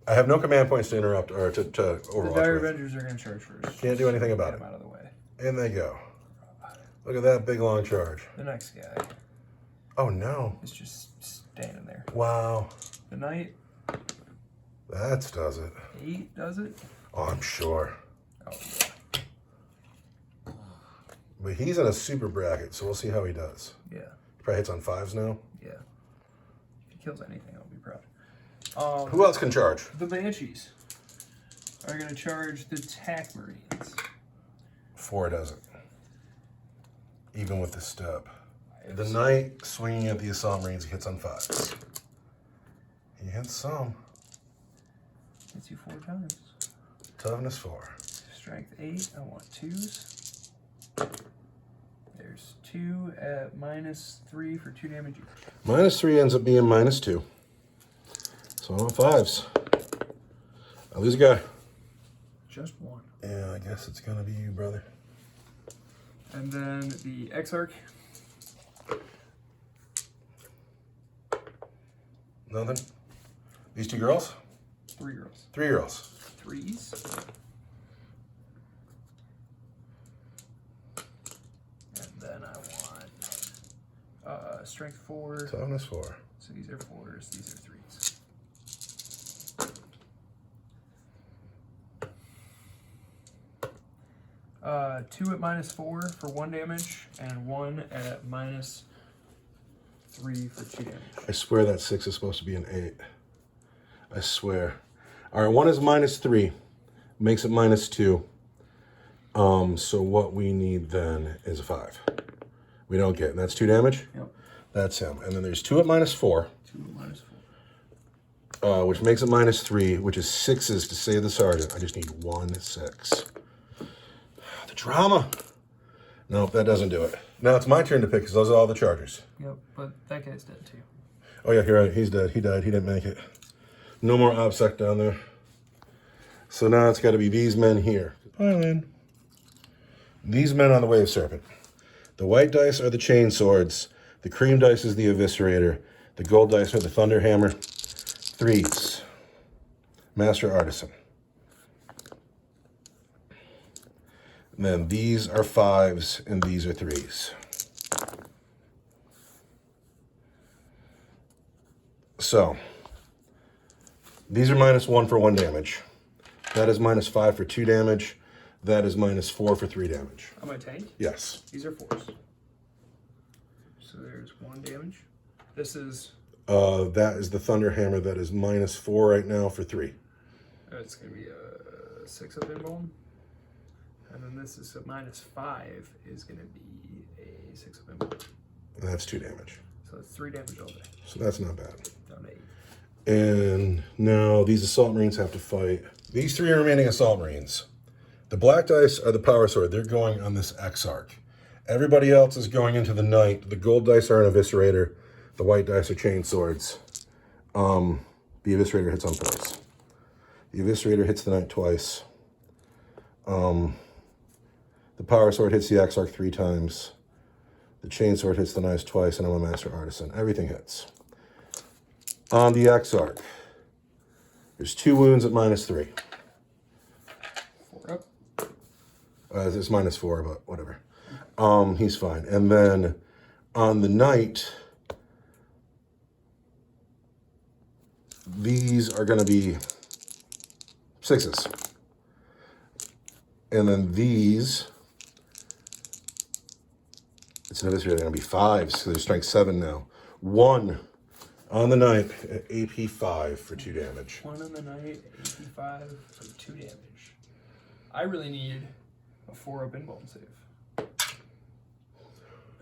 I have no command points to interrupt or to overwatch. The Dire with. Avengers are going to charge first. Can't do anything about Get it. them out of the way. In they go. Look at that big long charge. The next guy Oh no. is just standing there. Wow. The Knight, That does it. 8 does it. Oh, I'm sure. Oh, yeah. But he's in a super bracket, so we'll see how he does. Yeah. He probably hits on 5s now. Yeah. If he kills anything, I'll be proud. Who else can charge? The Banshees are going to charge the Tack Marines. 4 doesn't. Even with the step. The Knight swinging at the Assault Marines, he hits on 5s. He hits some. Hits you 4 times. Toughness 4. Strength 8. I want 2s. There's 2 at -3 for 2 damage each. -3 ends up being -2. So I want 5s. I lose a guy. Just 1. Yeah, I guess it's gonna be you, brother. And then the Exarch. Nothing? These 2 girls? 3 girls. 3 girls. 3s. And then I want strength 4. Toughness 4. So these are 4s, these are 3s. 2 at -4 for 1 damage, and 1 at -3 for 2 damage. I swear that 6 is supposed to be an 8. I swear. All right, 1 is -3. Makes it -2. So what we need then is a 5. We don't get, and that's 2 damage? Yep. That's him. And then there's 2 at -4. 2 at -4. Which makes it -3, which is 6s to save the sergeant. I just need 1 6. The drama. Nope, that doesn't do it. Now it's my turn to pick because those are all the chargers. Yep, but that guy's dead too. Oh yeah, you're right. He's dead. He died. He didn't make it. No more OBSEC down there. So now it's got to be these men here. Pile in. These men on the Wave Serpent. The white dice are the chain swords. The cream dice is the eviscerator. The gold dice are the thunder hammer. 3s. Master Artisan. And then these are 5s and these are 3s. So, these are -1 for 1 damage. That is -5 for 2 damage. That is -4 for 3 damage. On my tank? Yes. These are 4s. So there's 1 damage. This is... That is the Thunder Hammer. That is -4 right now for 3. It's going to be a 6 of Invuln. And then this is a -5 is going to be a 6 of Invuln. That's 2 damage. So that's 3 damage all day. So that's not bad. Down to 8. And now these Assault Marines have to fight. These 3 remaining Assault Marines. The black dice are the Power Sword. They're going on this Exarch. Everybody else is going into the Knight. The gold dice are an Eviscerator. The white dice are Chain Swords. The Eviscerator hits on twice. The Eviscerator hits the Knight twice. The Power Sword hits the Exarch 3 times. The Chain Sword hits the Knights twice, and I'm a Master Artisan. Everything hits. On the Exarch, there's 2 wounds at -3. 4 up. It's -4, but whatever. He's fine. And then on the Knight, these are going to be 6s. And then these, it's an Eviscerator, they're going to be 5s, so they're strength 7 now. 1 on the Knight at AP 5 for 2 damage. 1 on the Knight, AP 5 for 2 damage. I really need a 4-up Invuln save.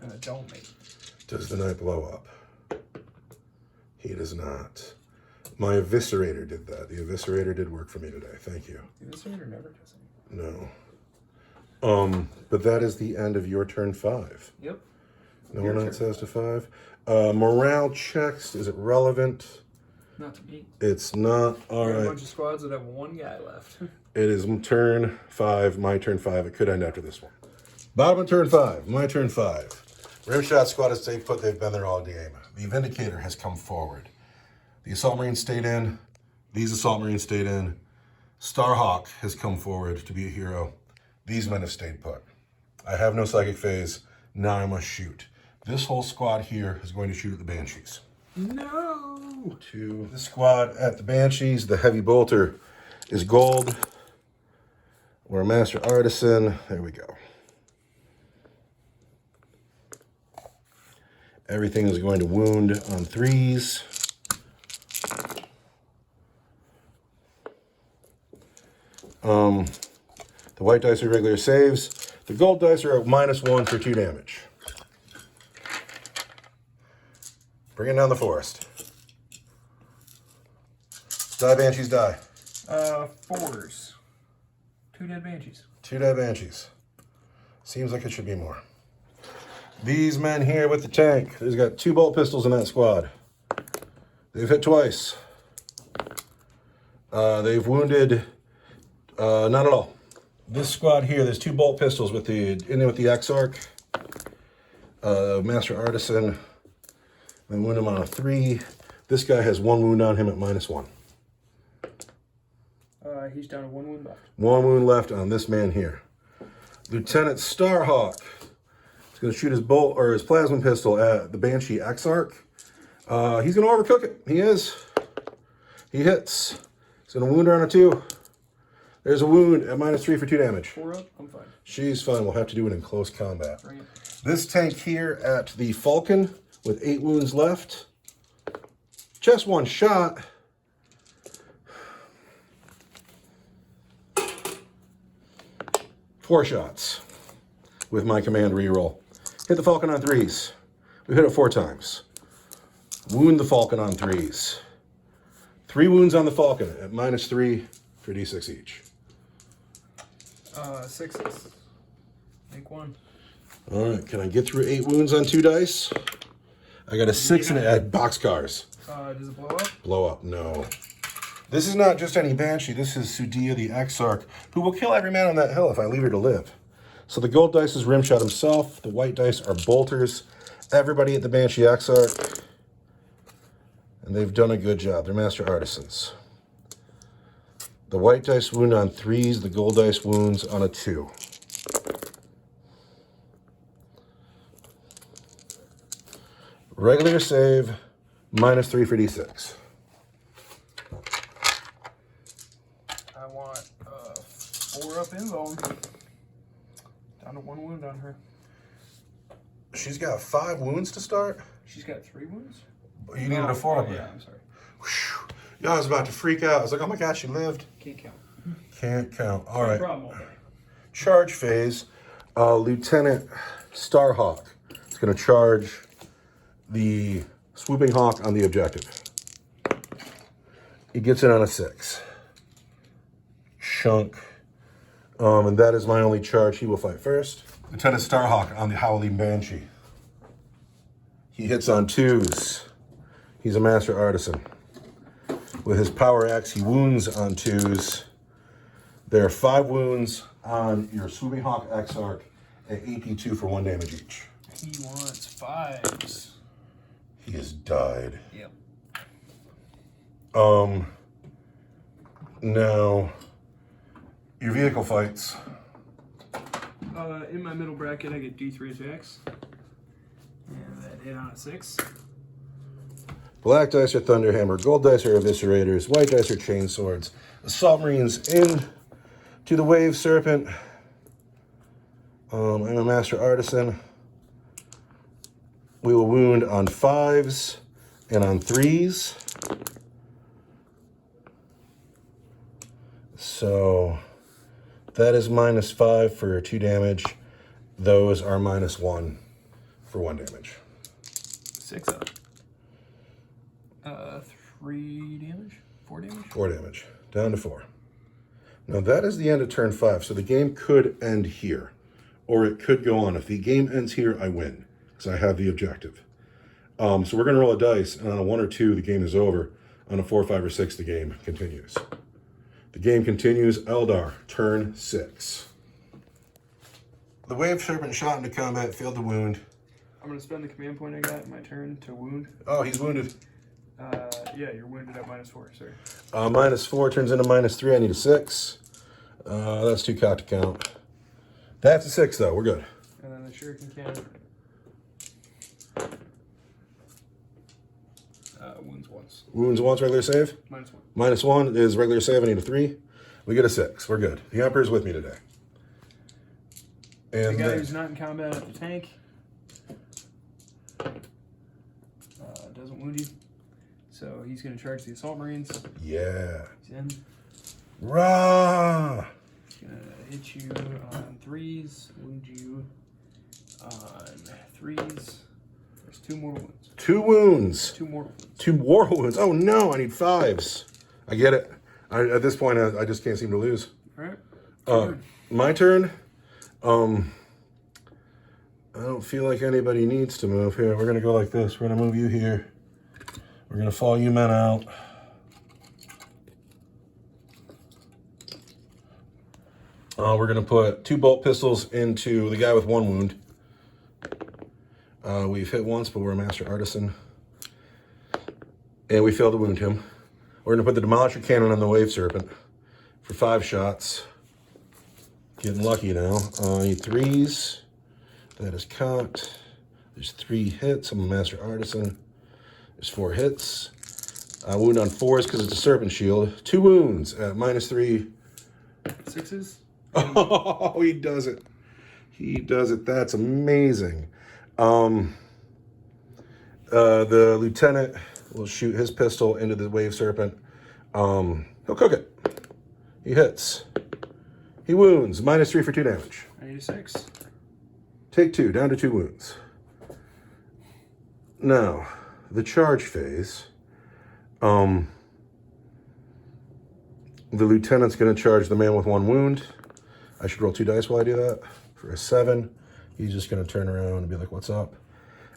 And I don't make it. Does the Knight blow up? He does not. My Eviscerator did that. The Eviscerator did work for me today. Thank you. The Eviscerator never does anything. No. But that is the end of your turn 5. Yep. No one else has to 5. Morale checks. Is it relevant? Not to me. It's not. All There are a right. bunch of squads that have 1 guy left. It is turn 5. My turn 5. It could end after this one. Bottom of turn 5. My turn 5. Rimshot squad has stayed put. They've been there all game. The Vindicator has come forward. The Assault Marines stayed in. These Assault Marines stayed in. Starhawk has come forward to be a hero. These men have stayed put. I have no Psychic Phase. Now I must shoot. This whole squad here is going to shoot at the Banshees. No! To the squad at the Banshees, the Heavy Bolter is gold. We're a Master Artisan. There we go. Everything is going to wound on 3s. The white dice are regular saves. The gold dice are at -1 for 2 damage. Bringing down the forest. Die, Banshees, die. 4s. 2 dead Banshees. 2 dead Banshees. Seems like it should be more. These men here with the tank. There's got 2 bolt pistols in that squad. They've hit twice. They've wounded not at all. This squad here, there's 2 bolt pistols with the Exarch. Master Artisan. Then wound him on a 3. This guy has 1 wound on him at -1. He's down to 1 wound left. 1 wound left on this man here. Lieutenant Starhawk is going to shoot his bolt or his plasma pistol at the Banshee Exarch. He's going to overcook it. He is. He hits. He's going to wound her on a 2. There's a wound at -3 for 2 damage. 4 up, I'm fine. She's fine. We'll have to do it in close combat. Bring it. This tank here at the Falcon with 8 wounds left. Just 1 shot. Four shots with my command reroll. Hit the Falcon on 3s. We hit it 4 times. Wound the Falcon on 3s. 3 wounds on the Falcon at -3 for D6 each. 6s. Make 1. All right, can I get through 8 wounds on 2 dice? I got a 6 and a boxcars. Does it blow up? Blow up, no. This is not just any Banshee. This is Sudia the Exarch, who will kill every man on that hill if I leave her to live. So the gold dice is Rimshot himself. The white dice are bolters. Everybody at the Banshee Exarch. And they've done a good job. They're Master Artisans. The white dice wound on 3s. The gold dice wounds on a 2. Regular save, -3 for D6. I want 4 up Invuln. Down to 1 wound on her. She's got 5 wounds to start? She's got 3 wounds? You needed a 4 up yeah, there. I'm sorry. Whew. Yeah, I was about to freak out. I was like, oh my gosh, she lived. Can't count. Can't count. All No right. problem all day. Charge phase. Lieutenant Starhawk is going to charge the swooping hawk on the objective. He gets it on a 6. Chunk. And that is my only charge. He will fight first. Lieutenant Starhawk on the Howling Banshee. He hits on 2s. He's a master artisan. With his power axe, he wounds on 2s. There are 5 wounds on your swooping hawk Exarch at AP2 for 1 damage each. He wants 5s. He has died. Yep. Now, your vehicle fights. In my middle bracket, I get D3 attacks. And that hit on a 6. Black dice are Thunderhammer, gold dice are Eviscerators, white dice are Chainswords. Assault Marines in to the Wave Serpent. I'm a Master Artisan. We will wound on 5s and on 3s. So that is -5 for 2 damage. Those are -1 for 1 damage. 6 up. 3 damage? 4 damage? 4 damage. Down to 4. Now that is the end of turn 5, so the game could end here. Or it could go on. If the game ends here, I win, because I have the objective. So we're going to roll a dice, and on a 1 or 2, the game is over. On a 4, 5, or 6, the game continues. The game continues. Eldar, turn 6. The Wave Serpent shot into combat, failed to wound. I'm going to spend the command point I got in my turn to wound. Oh, he's wounded. Yeah, you're wounded at -4, sir. -4 turns into -3. I need a 6. That's too cocked to count. That's a 6, though. We're good. And then the shuriken cannon. Wounds once. Wounds once, regular save? -1. -1 is regular save. I need a 3. We get a 6. We're good. The Emperor's with me today. The And guy then, who's not in combat at the tank doesn't wound you. So he's going to charge the Assault Marines. yeah. He's in. Rah! He's going to hit you on 3s, wound you on 3s. There's 2 mortal wounds. 2 wounds. 2 mortal wounds. 2 mortal wounds. Oh, no. I need 5s. I get it. At this point, I just can't seem to lose. All right. My turn. I don't feel like anybody needs to move here. We're going to go like this. We're going to move you here. We're going to follow you men out. We're going to put 2 bolt pistols into the guy with 1 wound. We've hit once, but we're a master artisan. And we failed to wound him. We're going to put the Demolisher Cannon on the Wave Serpent for 5 shots. Getting lucky now. I need 3s. That is cocked. There's 3 hits. I'm a master artisan. There's 4 hits. Wound on 4s because it's a serpent shield. 2 wounds at -3. 6s. Oh, he does it. He does it. That's amazing. The lieutenant will shoot his pistol into the Wave Serpent. He'll cook it. He hits. He wounds. -3 for 2 damage. I need a 6. Take 2, down to 2 wounds. Now, the charge phase. The lieutenant's going to charge the man with 1 wound. I should roll 2 dice while I do that. For a 7, he's just going to turn around and be like, what's up?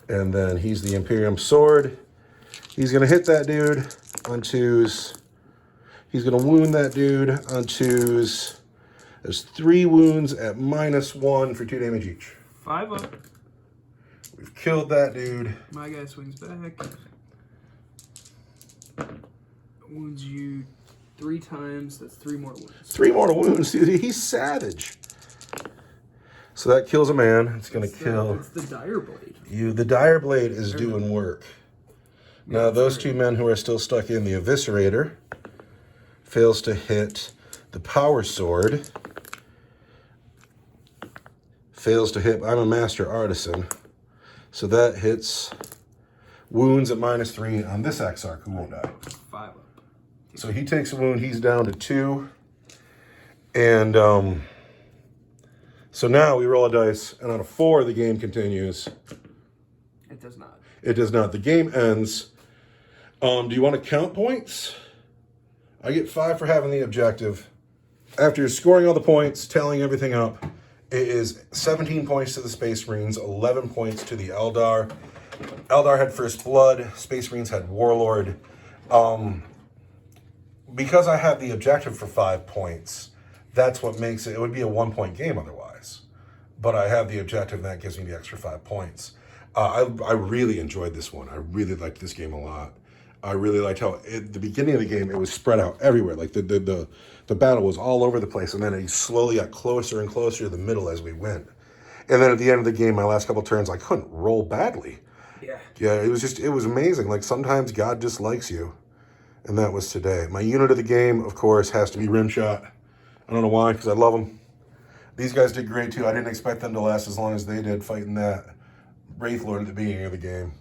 And then he's the Imperium Sword. He's going to hit that dude on 2s. He's going to wound that dude on 2s. There's 3 wounds at -1 for 2 damage each. 5 up. We've killed that dude. My guy swings back. Wounds you 3 times. That's 3 mortal wounds. 3 mortal wounds, dude. He's savage. So that kills a man. It's going to kill It's the Dire Blade. you. The Dire Blade is doing work. Now, those 2 men who are still stuck in the Eviscerator fails to hit the Power Sword. Fails to hit. I'm a master artisan. So that hits wounds at -3 on this Exarch, who won't die. 5 up. So he takes a wound. He's down to 2. And so now we roll a dice, and on a 4, the game continues. It does not. It does not. The game ends. Do you want to count points? I get 5 for having the objective. After scoring all the points, tallying everything up, it is 17 points to the Space Marines, 11 points to the Eldar. Eldar had First Blood. Space Marines had Warlord. Because I had the objective for 5 points, that's what makes it. It would be a 1-point game otherwise. But I have the objective, and that gives me the extra 5 points. I really enjoyed this one. I really liked this game a lot. I really liked how at the beginning of the game it was spread out everywhere. Like the battle was all over the place, and then it slowly got closer and closer to the middle as we went. And then at the end of the game, my last couple turns, I couldn't roll badly. Yeah, it was amazing. Like sometimes God just likes you, and that was today. My unit of the game, of course, has to be Rimshot. I don't know why, because I love them. These guys did great too. I didn't expect them to last as long as they did fighting that Wraith Lord at the beginning of the game.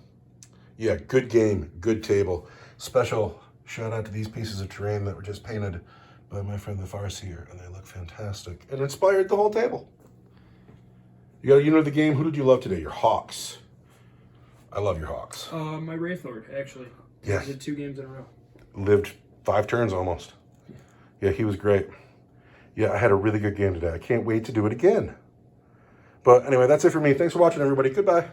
Yeah, good game, good table. Special shout out to these pieces of terrain that were just painted by my friend the Farseer, and they look fantastic. And inspired the whole table. You got a unit of the game. Who did you love today? Your Hawks. I love your Hawks. My Wraith Lord, actually. Yeah. I did 2 games in a row. Lived 5 turns almost. Yeah, he was great. Yeah, I had a really good game today. I can't wait to do it again. But anyway, that's it for me. Thanks for watching, everybody. Goodbye.